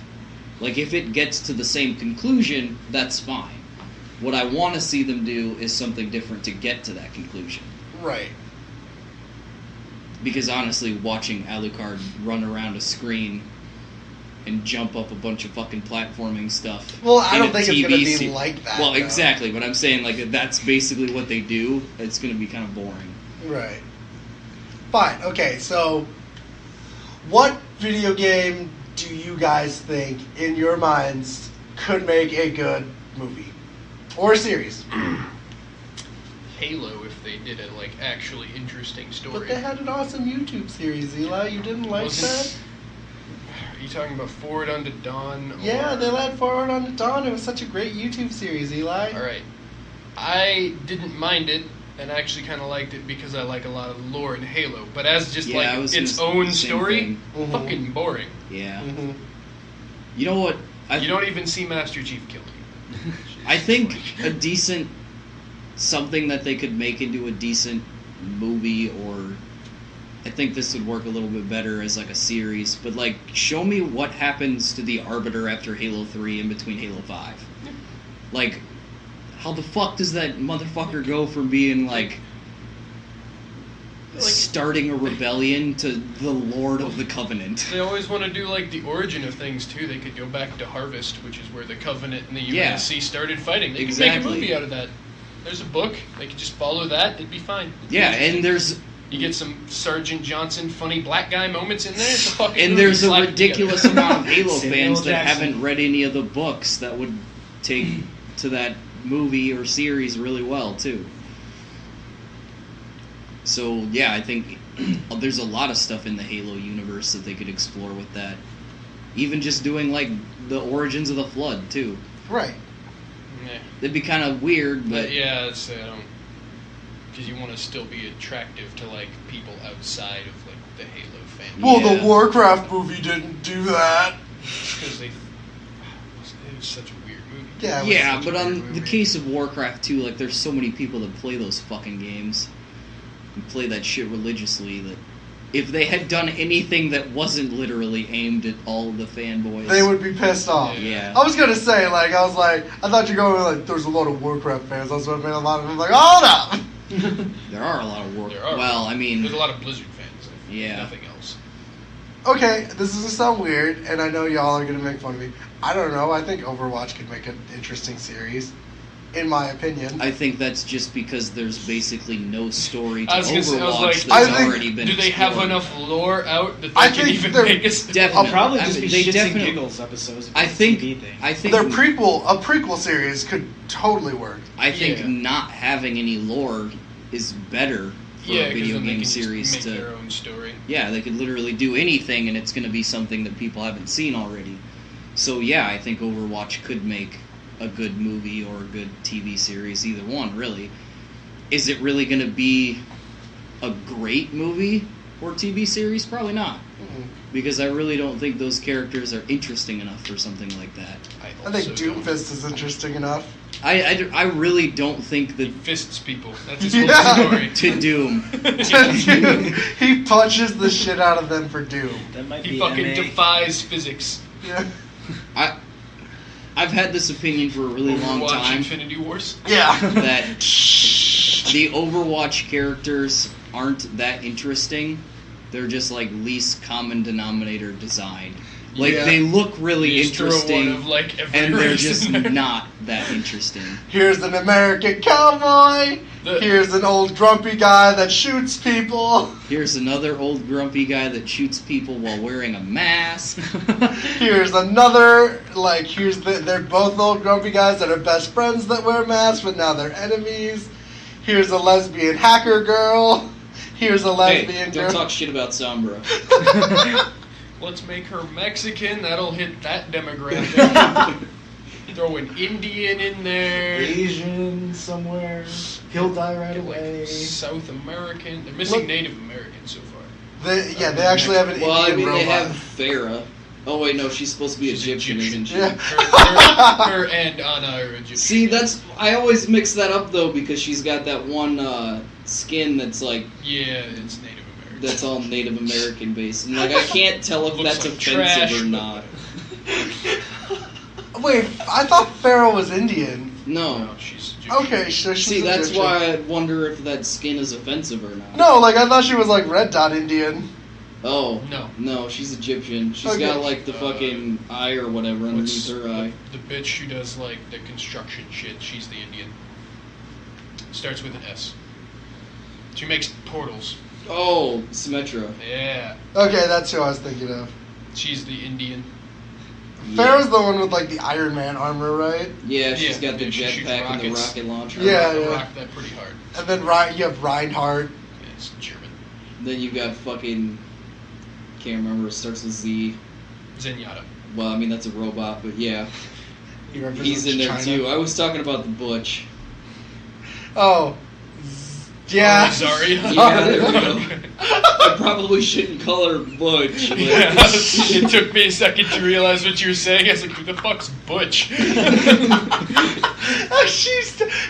Like if it gets to the same conclusion, that's fine. What I want to see them do is something different to get to that conclusion. Right. Because honestly, watching Alucard run around a screen and jump up a bunch of fucking platforming stuff. Well, I in don't a think it's going to TV be like that. Well, though. exactly, but I'm saying like if that's basically what they do. It's going to be kind of boring. Right. Fine. Okay, so what video game do you guys think, in your minds, could make a good movie? Or a series? Halo, if they did a like actually interesting story. But they had an awesome YouTube series, Eli. You didn't like that? Are you talking about Forward Unto Dawn? Yeah, they led Forward Unto Dawn. It was such a great YouTube series, Eli. Alright. I didn't mind it, and actually kind of liked it because I like a lot of lore in Halo. But as just Yeah, I was like its gonna own say the same story, thing. Mhm. fucking boring. Yeah. Mm-hmm. You know what? You don't even see Master Chief killing. I think a decent something that they could make into a decent movie, or I think this would work a little bit better as like a series, but like show me what happens to the Arbiter after Halo 3 in between Halo 5. Like how the fuck does that motherfucker go from being like starting a rebellion to the Lord of the Covenant? They always want to do like the origin of things too. They could go back to Harvest, which is where the Covenant and the Yeah. UNSC started fighting. They could make Exactly. a movie out of that. There's a book. They could just follow that. It'd be fine. Yeah, and there's You get some Sergeant Johnson funny black guy moments in there. It's a fucking and movie. there's a Slap it ridiculous together. amount of Halo Samuel fans that Jackson. haven't read any of the books that would take to that movie or series really well too. So yeah, I think there's a lot of stuff in the Halo universe that they could explore with that. Even just doing like the origins of the Flood too. Right. Yeah. It'd be kind of weird, But but yeah, it's because you want to still be attractive to like people outside of like the Halo fan. Well, Yeah. the Warcraft movie didn't do that. Because it was such a weird movie. Yeah, it was yeah, such a but weird on the movie. case of Warcraft 2, like there's so many people that play those fucking games and play that shit religiously that if they had done anything that wasn't literally aimed at all the fanboys, They would be pissed off. Yeah. I was gonna say, like, I thought you were going like, there's a lot of Warcraft fans. That's what made a lot of them like, hold up. There are a lot of There are. Well, I mean, There's a lot of Blizzard fans. Yeah. Nothing else. Okay, this is gonna sound weird, and I know y'all are gonna make fun of me. I don't know. I think Overwatch could make an interesting series, in my opinion. I think that's just because there's basically no story to I was gonna say, I was Overwatch like, that's I think- already been Do they have explored. enough lore out that they I can think even they're make a story? definitely- I'll probably I just mean, be they shits definitely- and giggles episodes. If I it's a think- TV thing. I think A prequel series could totally work. I think Yeah. not having any lore is better for Yeah, a 'cause video then they game can just series make to. their own story. Yeah, they could literally do anything, and it's going to be something that people haven't seen already. So yeah, I think Overwatch could make a good movie or a good TV series, either one, really. Is it really going to be a great movie or TV series? Probably not, because I really don't think those characters are interesting enough for something like that. I think Doomfist is interesting enough. I really don't think He that fists people. That's his whole Yeah. story. to Doom. He punches the shit out of them for Doom. That might He be fucking MA. defies physics. Yeah. I've had this opinion for a really long Overwatch time Infinity Wars. Yeah. that the Overwatch characters aren't that interesting. They're just like least common denominator design. Like Yeah. they look really You just throw interesting, one of, like, every and they're race just in there. not that interesting. Here's an American cowboy. Here's an old grumpy guy that shoots people. Here's another old grumpy guy that shoots people while wearing a mask. Here's another, they're both old grumpy guys that are best friends that wear masks, but now they're enemies. Here's a lesbian hacker girl. Here's a lesbian Don't girl. talk shit about Sombra. Let's make her Mexican. That'll hit that demographic. Throw an Indian in there. Asian somewhere. He'll die right Get, like, away. South American. They're missing Look- Native Americans so far. They actually have an Well, I Indian mean, they robot. have Farah. Oh wait, no, she's supposed to be She's Egyptian, isn't she? Yeah. Her and Anna are Egyptian. See, I always mix that up though because she's got that one skin that's like Yeah, it's Native American. that's all Native American based, and like I can't tell if Looks that's like offensive trash, or but not. Wait, I thought Pharaoh was Indian. No. No, she's Egyptian. Okay, so she's See, that's Egyptian. why I wonder if that skin is offensive or not. No, like I thought she was like red dot Indian. Oh. No. No, she's Egyptian. She's Okay. got like the fucking eye or whatever What's underneath her eye. the bitch who does like the construction shit? She's the Indian. Starts with an S. She makes portals. Oh, Symmetra. Yeah, Okay, that's who I was thinking of. she's the Indian. Pharaoh's the one with like the Iron Man armor, right? Yeah, she's Yeah, got the yeah, she shoots jetpack and the rockets. rocket launcher. Yeah, I yeah. rock that pretty hard. And then you have Reinhardt. Yeah, it's German. Then you got fucking. Can't remember. It starts with Z. Zenyatta. Well, I mean that's a robot, but yeah, He represents he's in there China. too. I was talking about the Butch. Oh, yeah. Oh, Zarya. Yeah, there we go. I probably shouldn't call her Butch. But Yeah, it took me a second to realize what you were saying. I was like, who the fuck's Butch?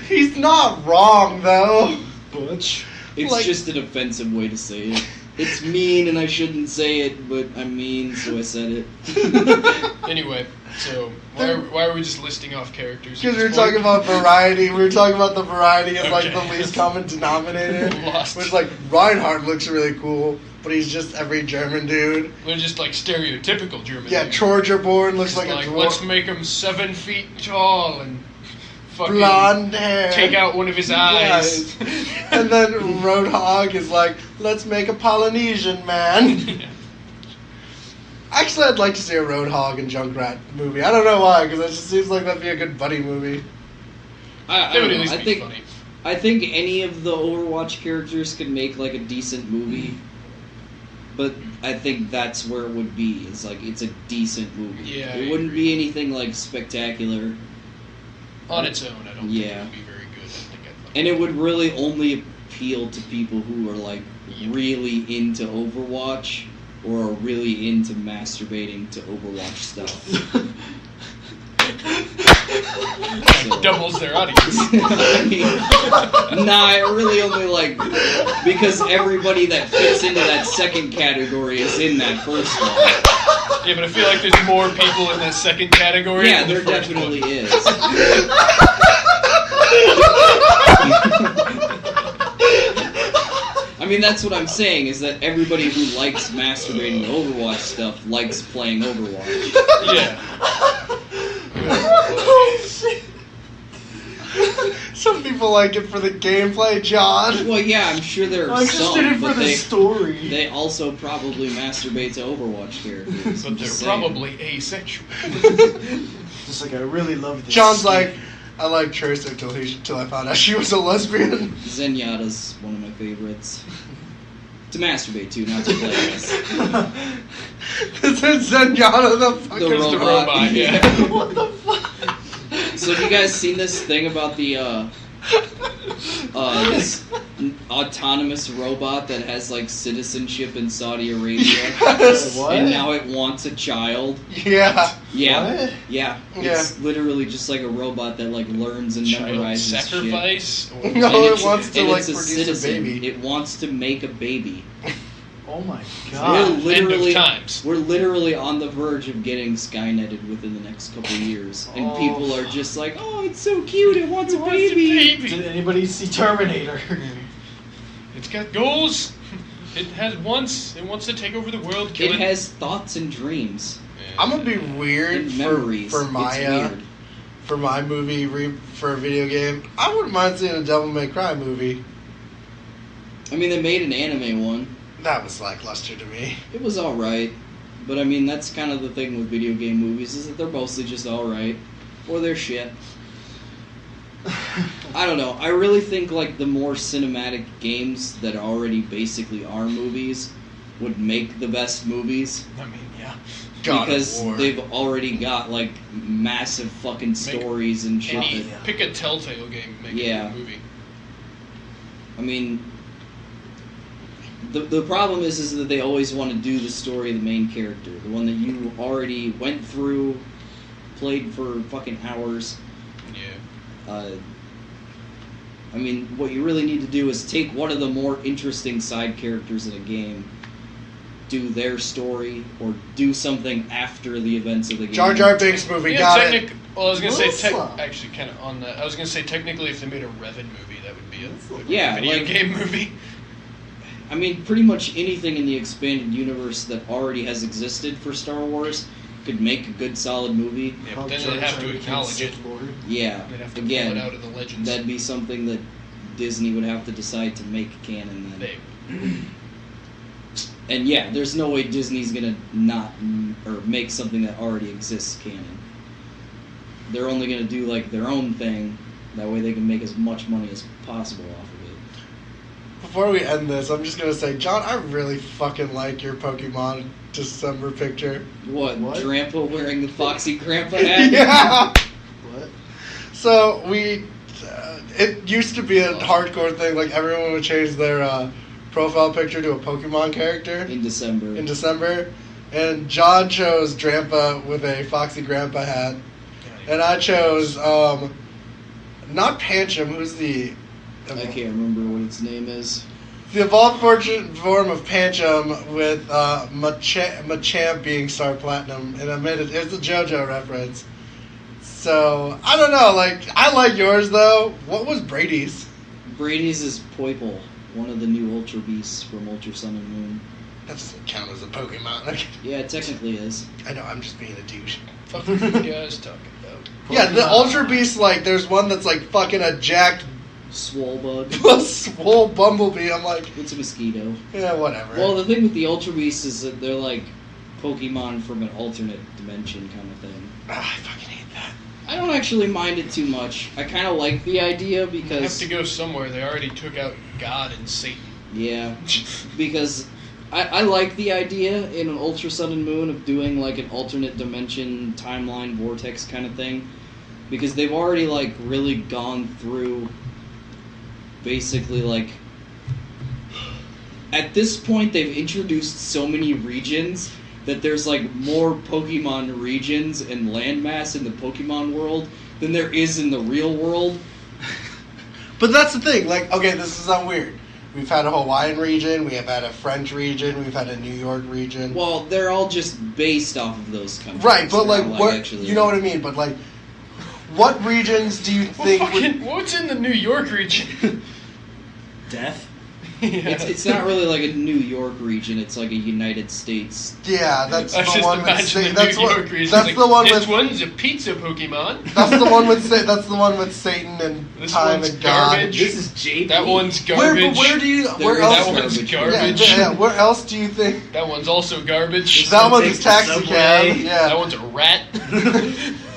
He's not wrong though. Butch. it's like- just an offensive way to say it. It's mean, and I shouldn't say it, but I'm mean, so I said it. Anyway, so why are we just listing off characters? Because we were talking about variety. We were talking about the variety of like the Okay. least common denominator. Lost. Which like Reinhardt looks really cool, but he's just every German dude. They're just like stereotypical German. Yeah, dudes. Georgia-born looks Just like a let's dwarf. make him 7 feet tall and fucking Blonde hair. take out one of his eyes. And then Roadhog is like, let's make a Polynesian man. Yeah. Actually, I'd like to see a Roadhog and Junkrat movie. I don't know why, because it just seems like that'd be a good buddy movie. I They would don't at know. least be funny. I think any of the Overwatch characters could make like a decent movie, but I think that's where it would be. It's like it's a decent movie. Yeah, it I wouldn't agree. be anything like spectacular, On its own, I don't think Yeah. it would be very good. I think I'd fucking- and it would really only appeal to people who are like really into Overwatch or are really into masturbating to Overwatch stuff. So- doubles their audience. Nah, it really only like because everybody that fits into that second category is in that first one. Yeah, but I feel like there's more people in that second category. Yeah, than the there first definitely one. is. I mean, that's what I'm saying, is that everybody who likes masturbating to Overwatch stuff likes playing Overwatch. Yeah. Oh, shit. Some people like it for the gameplay, John. Well, yeah, I'm sure there are I'm just some, in it for but the story. they also probably masturbate to Overwatch characters. But I'm they're just saying. probably asexual. Just like I really love this. John's skin. like, I liked Tracer till I found out she was a lesbian. Zenyatta's one of my favorites. To masturbate to, not to play as. Is it Zenyatta the fucking The It's the robot. robot, yeah. What the fuck? So have you guys seen this thing about the this autonomous robot that has like citizenship in Saudi Arabia, Yes. What? and now it wants a child? Yeah. Yeah, What? yeah. It's literally just like a robot that like learns and Child memorizes shit. sacrifice? Or No, And it it's- wants to and like it's a produce citizen. a baby. It wants to make a baby. Oh my We're god. literally, End of times. we're literally on the verge of getting Skynetted within the next couple of years, and Oh. people are just like, "Oh, it's so cute! It wants a baby." Did anybody see Terminator? It's got goals. It has wants. It wants to take over the world. Kill It has thoughts and dreams I'm gonna be weird and for, memories. for my It's weird. for my movie for a video game. I wouldn't mind seeing a Devil May Cry movie. I mean, they made an anime one. That was lackluster to me. It was all right, but I mean, that's kind of the thing with video game movies is that they're mostly just all right, or they're shit. I don't know. I really think like the more cinematic games that already basically are movies would make the best movies. I mean, yeah. Because they've already got like massive fucking stories and shit. Pick a Telltale game, make it a movie. I mean, the problem is that they always want to do the story of the main character, the one that you already went through, played for fucking hours. Yeah. I mean, what you really need to do is take one of the more interesting side characters in a game, do their story, or do something after the events of the game. Jar Jar Binks movie, got it. Well, I was gonna say actually kind of on that. I was gonna say technically, if they made a Revan movie, that would be a video game movie. I mean, pretty much anything in the expanded universe that already has existed for Star Wars could make a good, solid movie. Yeah, but then they'd have to acknowledge it. Yeah, they'd have to again, pull it out of the legends. That'd be something that Disney would have to decide to make canon then. And yeah, there's no way Disney's gonna not or make something that already exists canon. They're only gonna do like their own thing. That way they can make as much money as possible off of it. Before we end this, I'm just gonna say, John, I really fucking like your Pokemon December picture. What? Grandpa wearing the Foxy Grandpa hat? Yeah. What? So it used to be a hardcore thing. Like everyone would change their profile picture to a Pokemon character in December. And John chose Drampa with a Foxy Grandpa hat. And I chose, not Pancham, who's the... I can't remember what its name is. The evolved form of Pancham with Machamp being Star Platinum. And I made it, it's a JoJo reference. So, I don't know, like, I like yours, though. What was Brady's? Brady's is Poiple, one of the new Ultra Beasts from Ultra Sun and Moon. That doesn't count as a Pokemon. Yeah, it technically is. I know, I'm just being a douche. What are you guys talking about? Yeah, the Ultra Beast, like, there's one that's, like, fucking a jacked... Swolebug. Swole Bumblebee, I'm like... It's a mosquito. Yeah, whatever. Well, the thing with the Ultra Beasts is that they're, like, Pokemon from an alternate dimension kind of thing. I fucking hate that. I don't actually mind it too much. I kind of like the idea because... They have to go somewhere. They already took out God and Satan. Yeah, because I like the idea in an Ultra Sun and Moon of doing, like, an alternate dimension timeline vortex kind of thing. Because they've already, like, really gone through... Basically, like, at this point, they've introduced so many regions that there's, like, more Pokemon regions and landmass in the Pokemon world than there is in the real world. But that's the thing, like, okay, this is not weird. We've had a Hawaiian region, we have had a French region, we've had a New York region. Well, they're all just based off of those countries. Right, but, like what, you know what I mean, but, like, what regions do you think what's in the New York region? Death? Yeah. It's not really like a New York region, it's like a United States. Yeah, that's I the just one with imagine that's the New York region. that's like, the one this with one's a pizza Pokemon. That's the one with Satan and This time one's and God. garbage. This is JP. That one's garbage. Where else? That one's garbage. Yeah, where else do you think? That one's also garbage. That one's takes a the taxi subway. cab. Yeah. That one's a rat.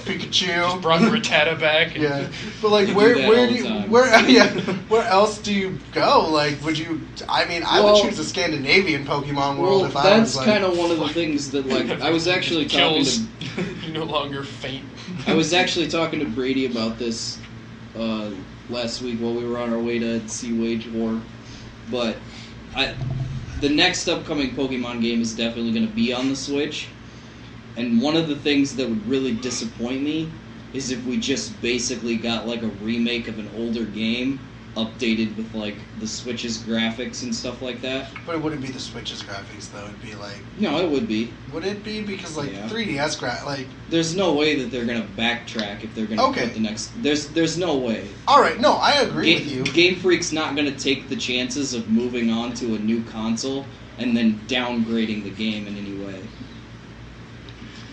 Pikachu. Just brought Rattata back. And Yeah, but like, You where do that where all do the you time. where else do you go? Like, would you? I mean, I would choose a Scandinavian Pokemon world if I was that's like. kind of one of the things that, like, I was actually talking Kills. to... You no longer faint. I was actually talking to Brady about this last week while we were on our way to see Wage War, but the next upcoming Pokemon game is definitely going to be on the Switch, and one of the things that would really disappoint me is if we just basically got, like, a remake of an older game updated with, like, the Switch's graphics and stuff like that. But it wouldn't be the Switch's graphics though. It'd be like. No, it would be. Would it be because like Yeah. 3DS like? There's no way that they're gonna backtrack if they're gonna put the next. There's no way. All right, no, I agree with you. Game Freak's not gonna take the chances of moving on to a new console and then downgrading the game in any way.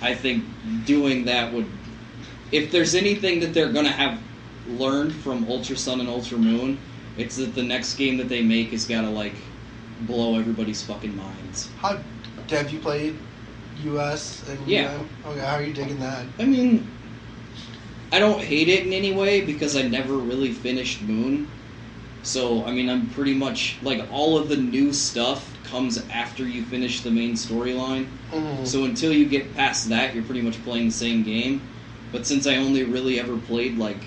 I think doing that would, if there's anything that they're gonna have learned from Ultra Sun and Ultra Moon, it's that the next game that they make is gotta, like, blow everybody's fucking minds. Have you played US and Yeah. Okay, how are you digging that? I mean, I don't hate it in any way because I never really finished Moon. So, I mean, I'm pretty much, like, all of the new stuff comes after you finish the main storyline. Mm-hmm. So until you get past that, you're pretty much playing the same game. But since I only really ever played, like,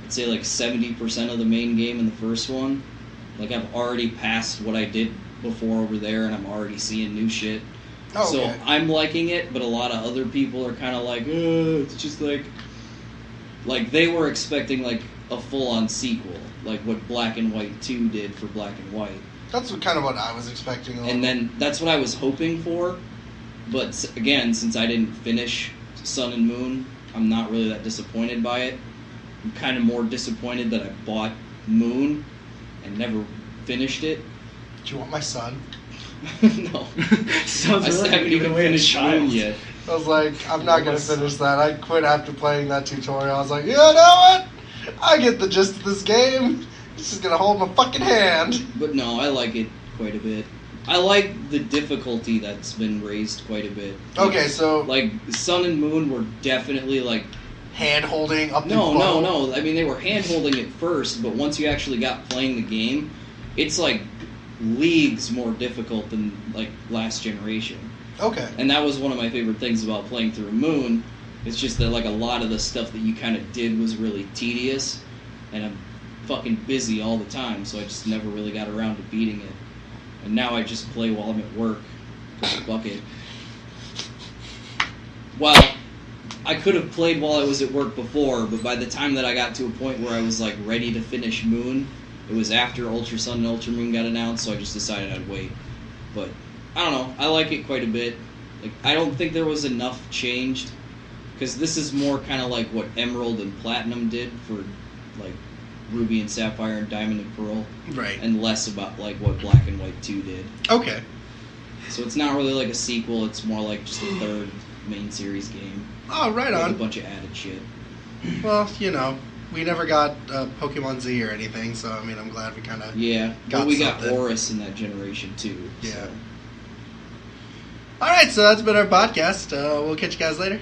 I'd say, like, 70% of the main game in the first one, like, I've already passed what I did before over there, and I'm already seeing new shit. Oh, so okay. I'm liking it, but a lot of other people are kind of like, it's just like they were expecting, like, a full-on sequel, like what Black and White 2 did for Black and White. That's kind of what I was expecting. And then that's what I was hoping for, but again, since I didn't finish Sun and Moon, I'm not really that disappointed by it. I'm kind of more disappointed that I bought Moon and never finished it. Do you want my son? No. Sounds I really haven't giving even away a finished child. Moon yet. I was like, I'm not going to finish that. I quit after playing that tutorial. I was like, you know what? I get the gist of this game. It's just going to hold my fucking hand. But no, I like it quite a bit. I like the difficulty that's been raised quite a bit. Okay, so... Like, Sun and Moon were definitely, like... hand-holding up the No. phone. I mean, they were hand-holding at first, but once you actually got playing the game, it's, like, leagues more difficult than, like, last generation. Okay. And that was one of my favorite things about playing through Moon. It's just that, like, a lot of the stuff that you kind of did was really tedious, and I'm fucking busy all the time, so I just never really got around to beating it. And now I just play while I'm at work. Fuck it. Well, I could have played while I was at work before, but by the time that I got to a point where I was, like, ready to finish Moon, it was after Ultra Sun and Ultra Moon got announced, so I just decided I'd wait. But, I don't know, I like it quite a bit. Like, I don't think there was enough changed, because this is more kind of like what Emerald and Platinum did for, like, Ruby and Sapphire and Diamond and Pearl. Right. And less about, like, what Black and White 2 did. Okay. So it's not really like a sequel, it's more like just a third main series game. Oh, right With on. a bunch of added shit. Well, you know, we never got Pokemon Z or anything, so, I mean, I'm glad we kind of... Yeah, Got but we got something. Horus in that generation, too. Yeah. So. All right, so that's been our podcast. We'll catch you guys later.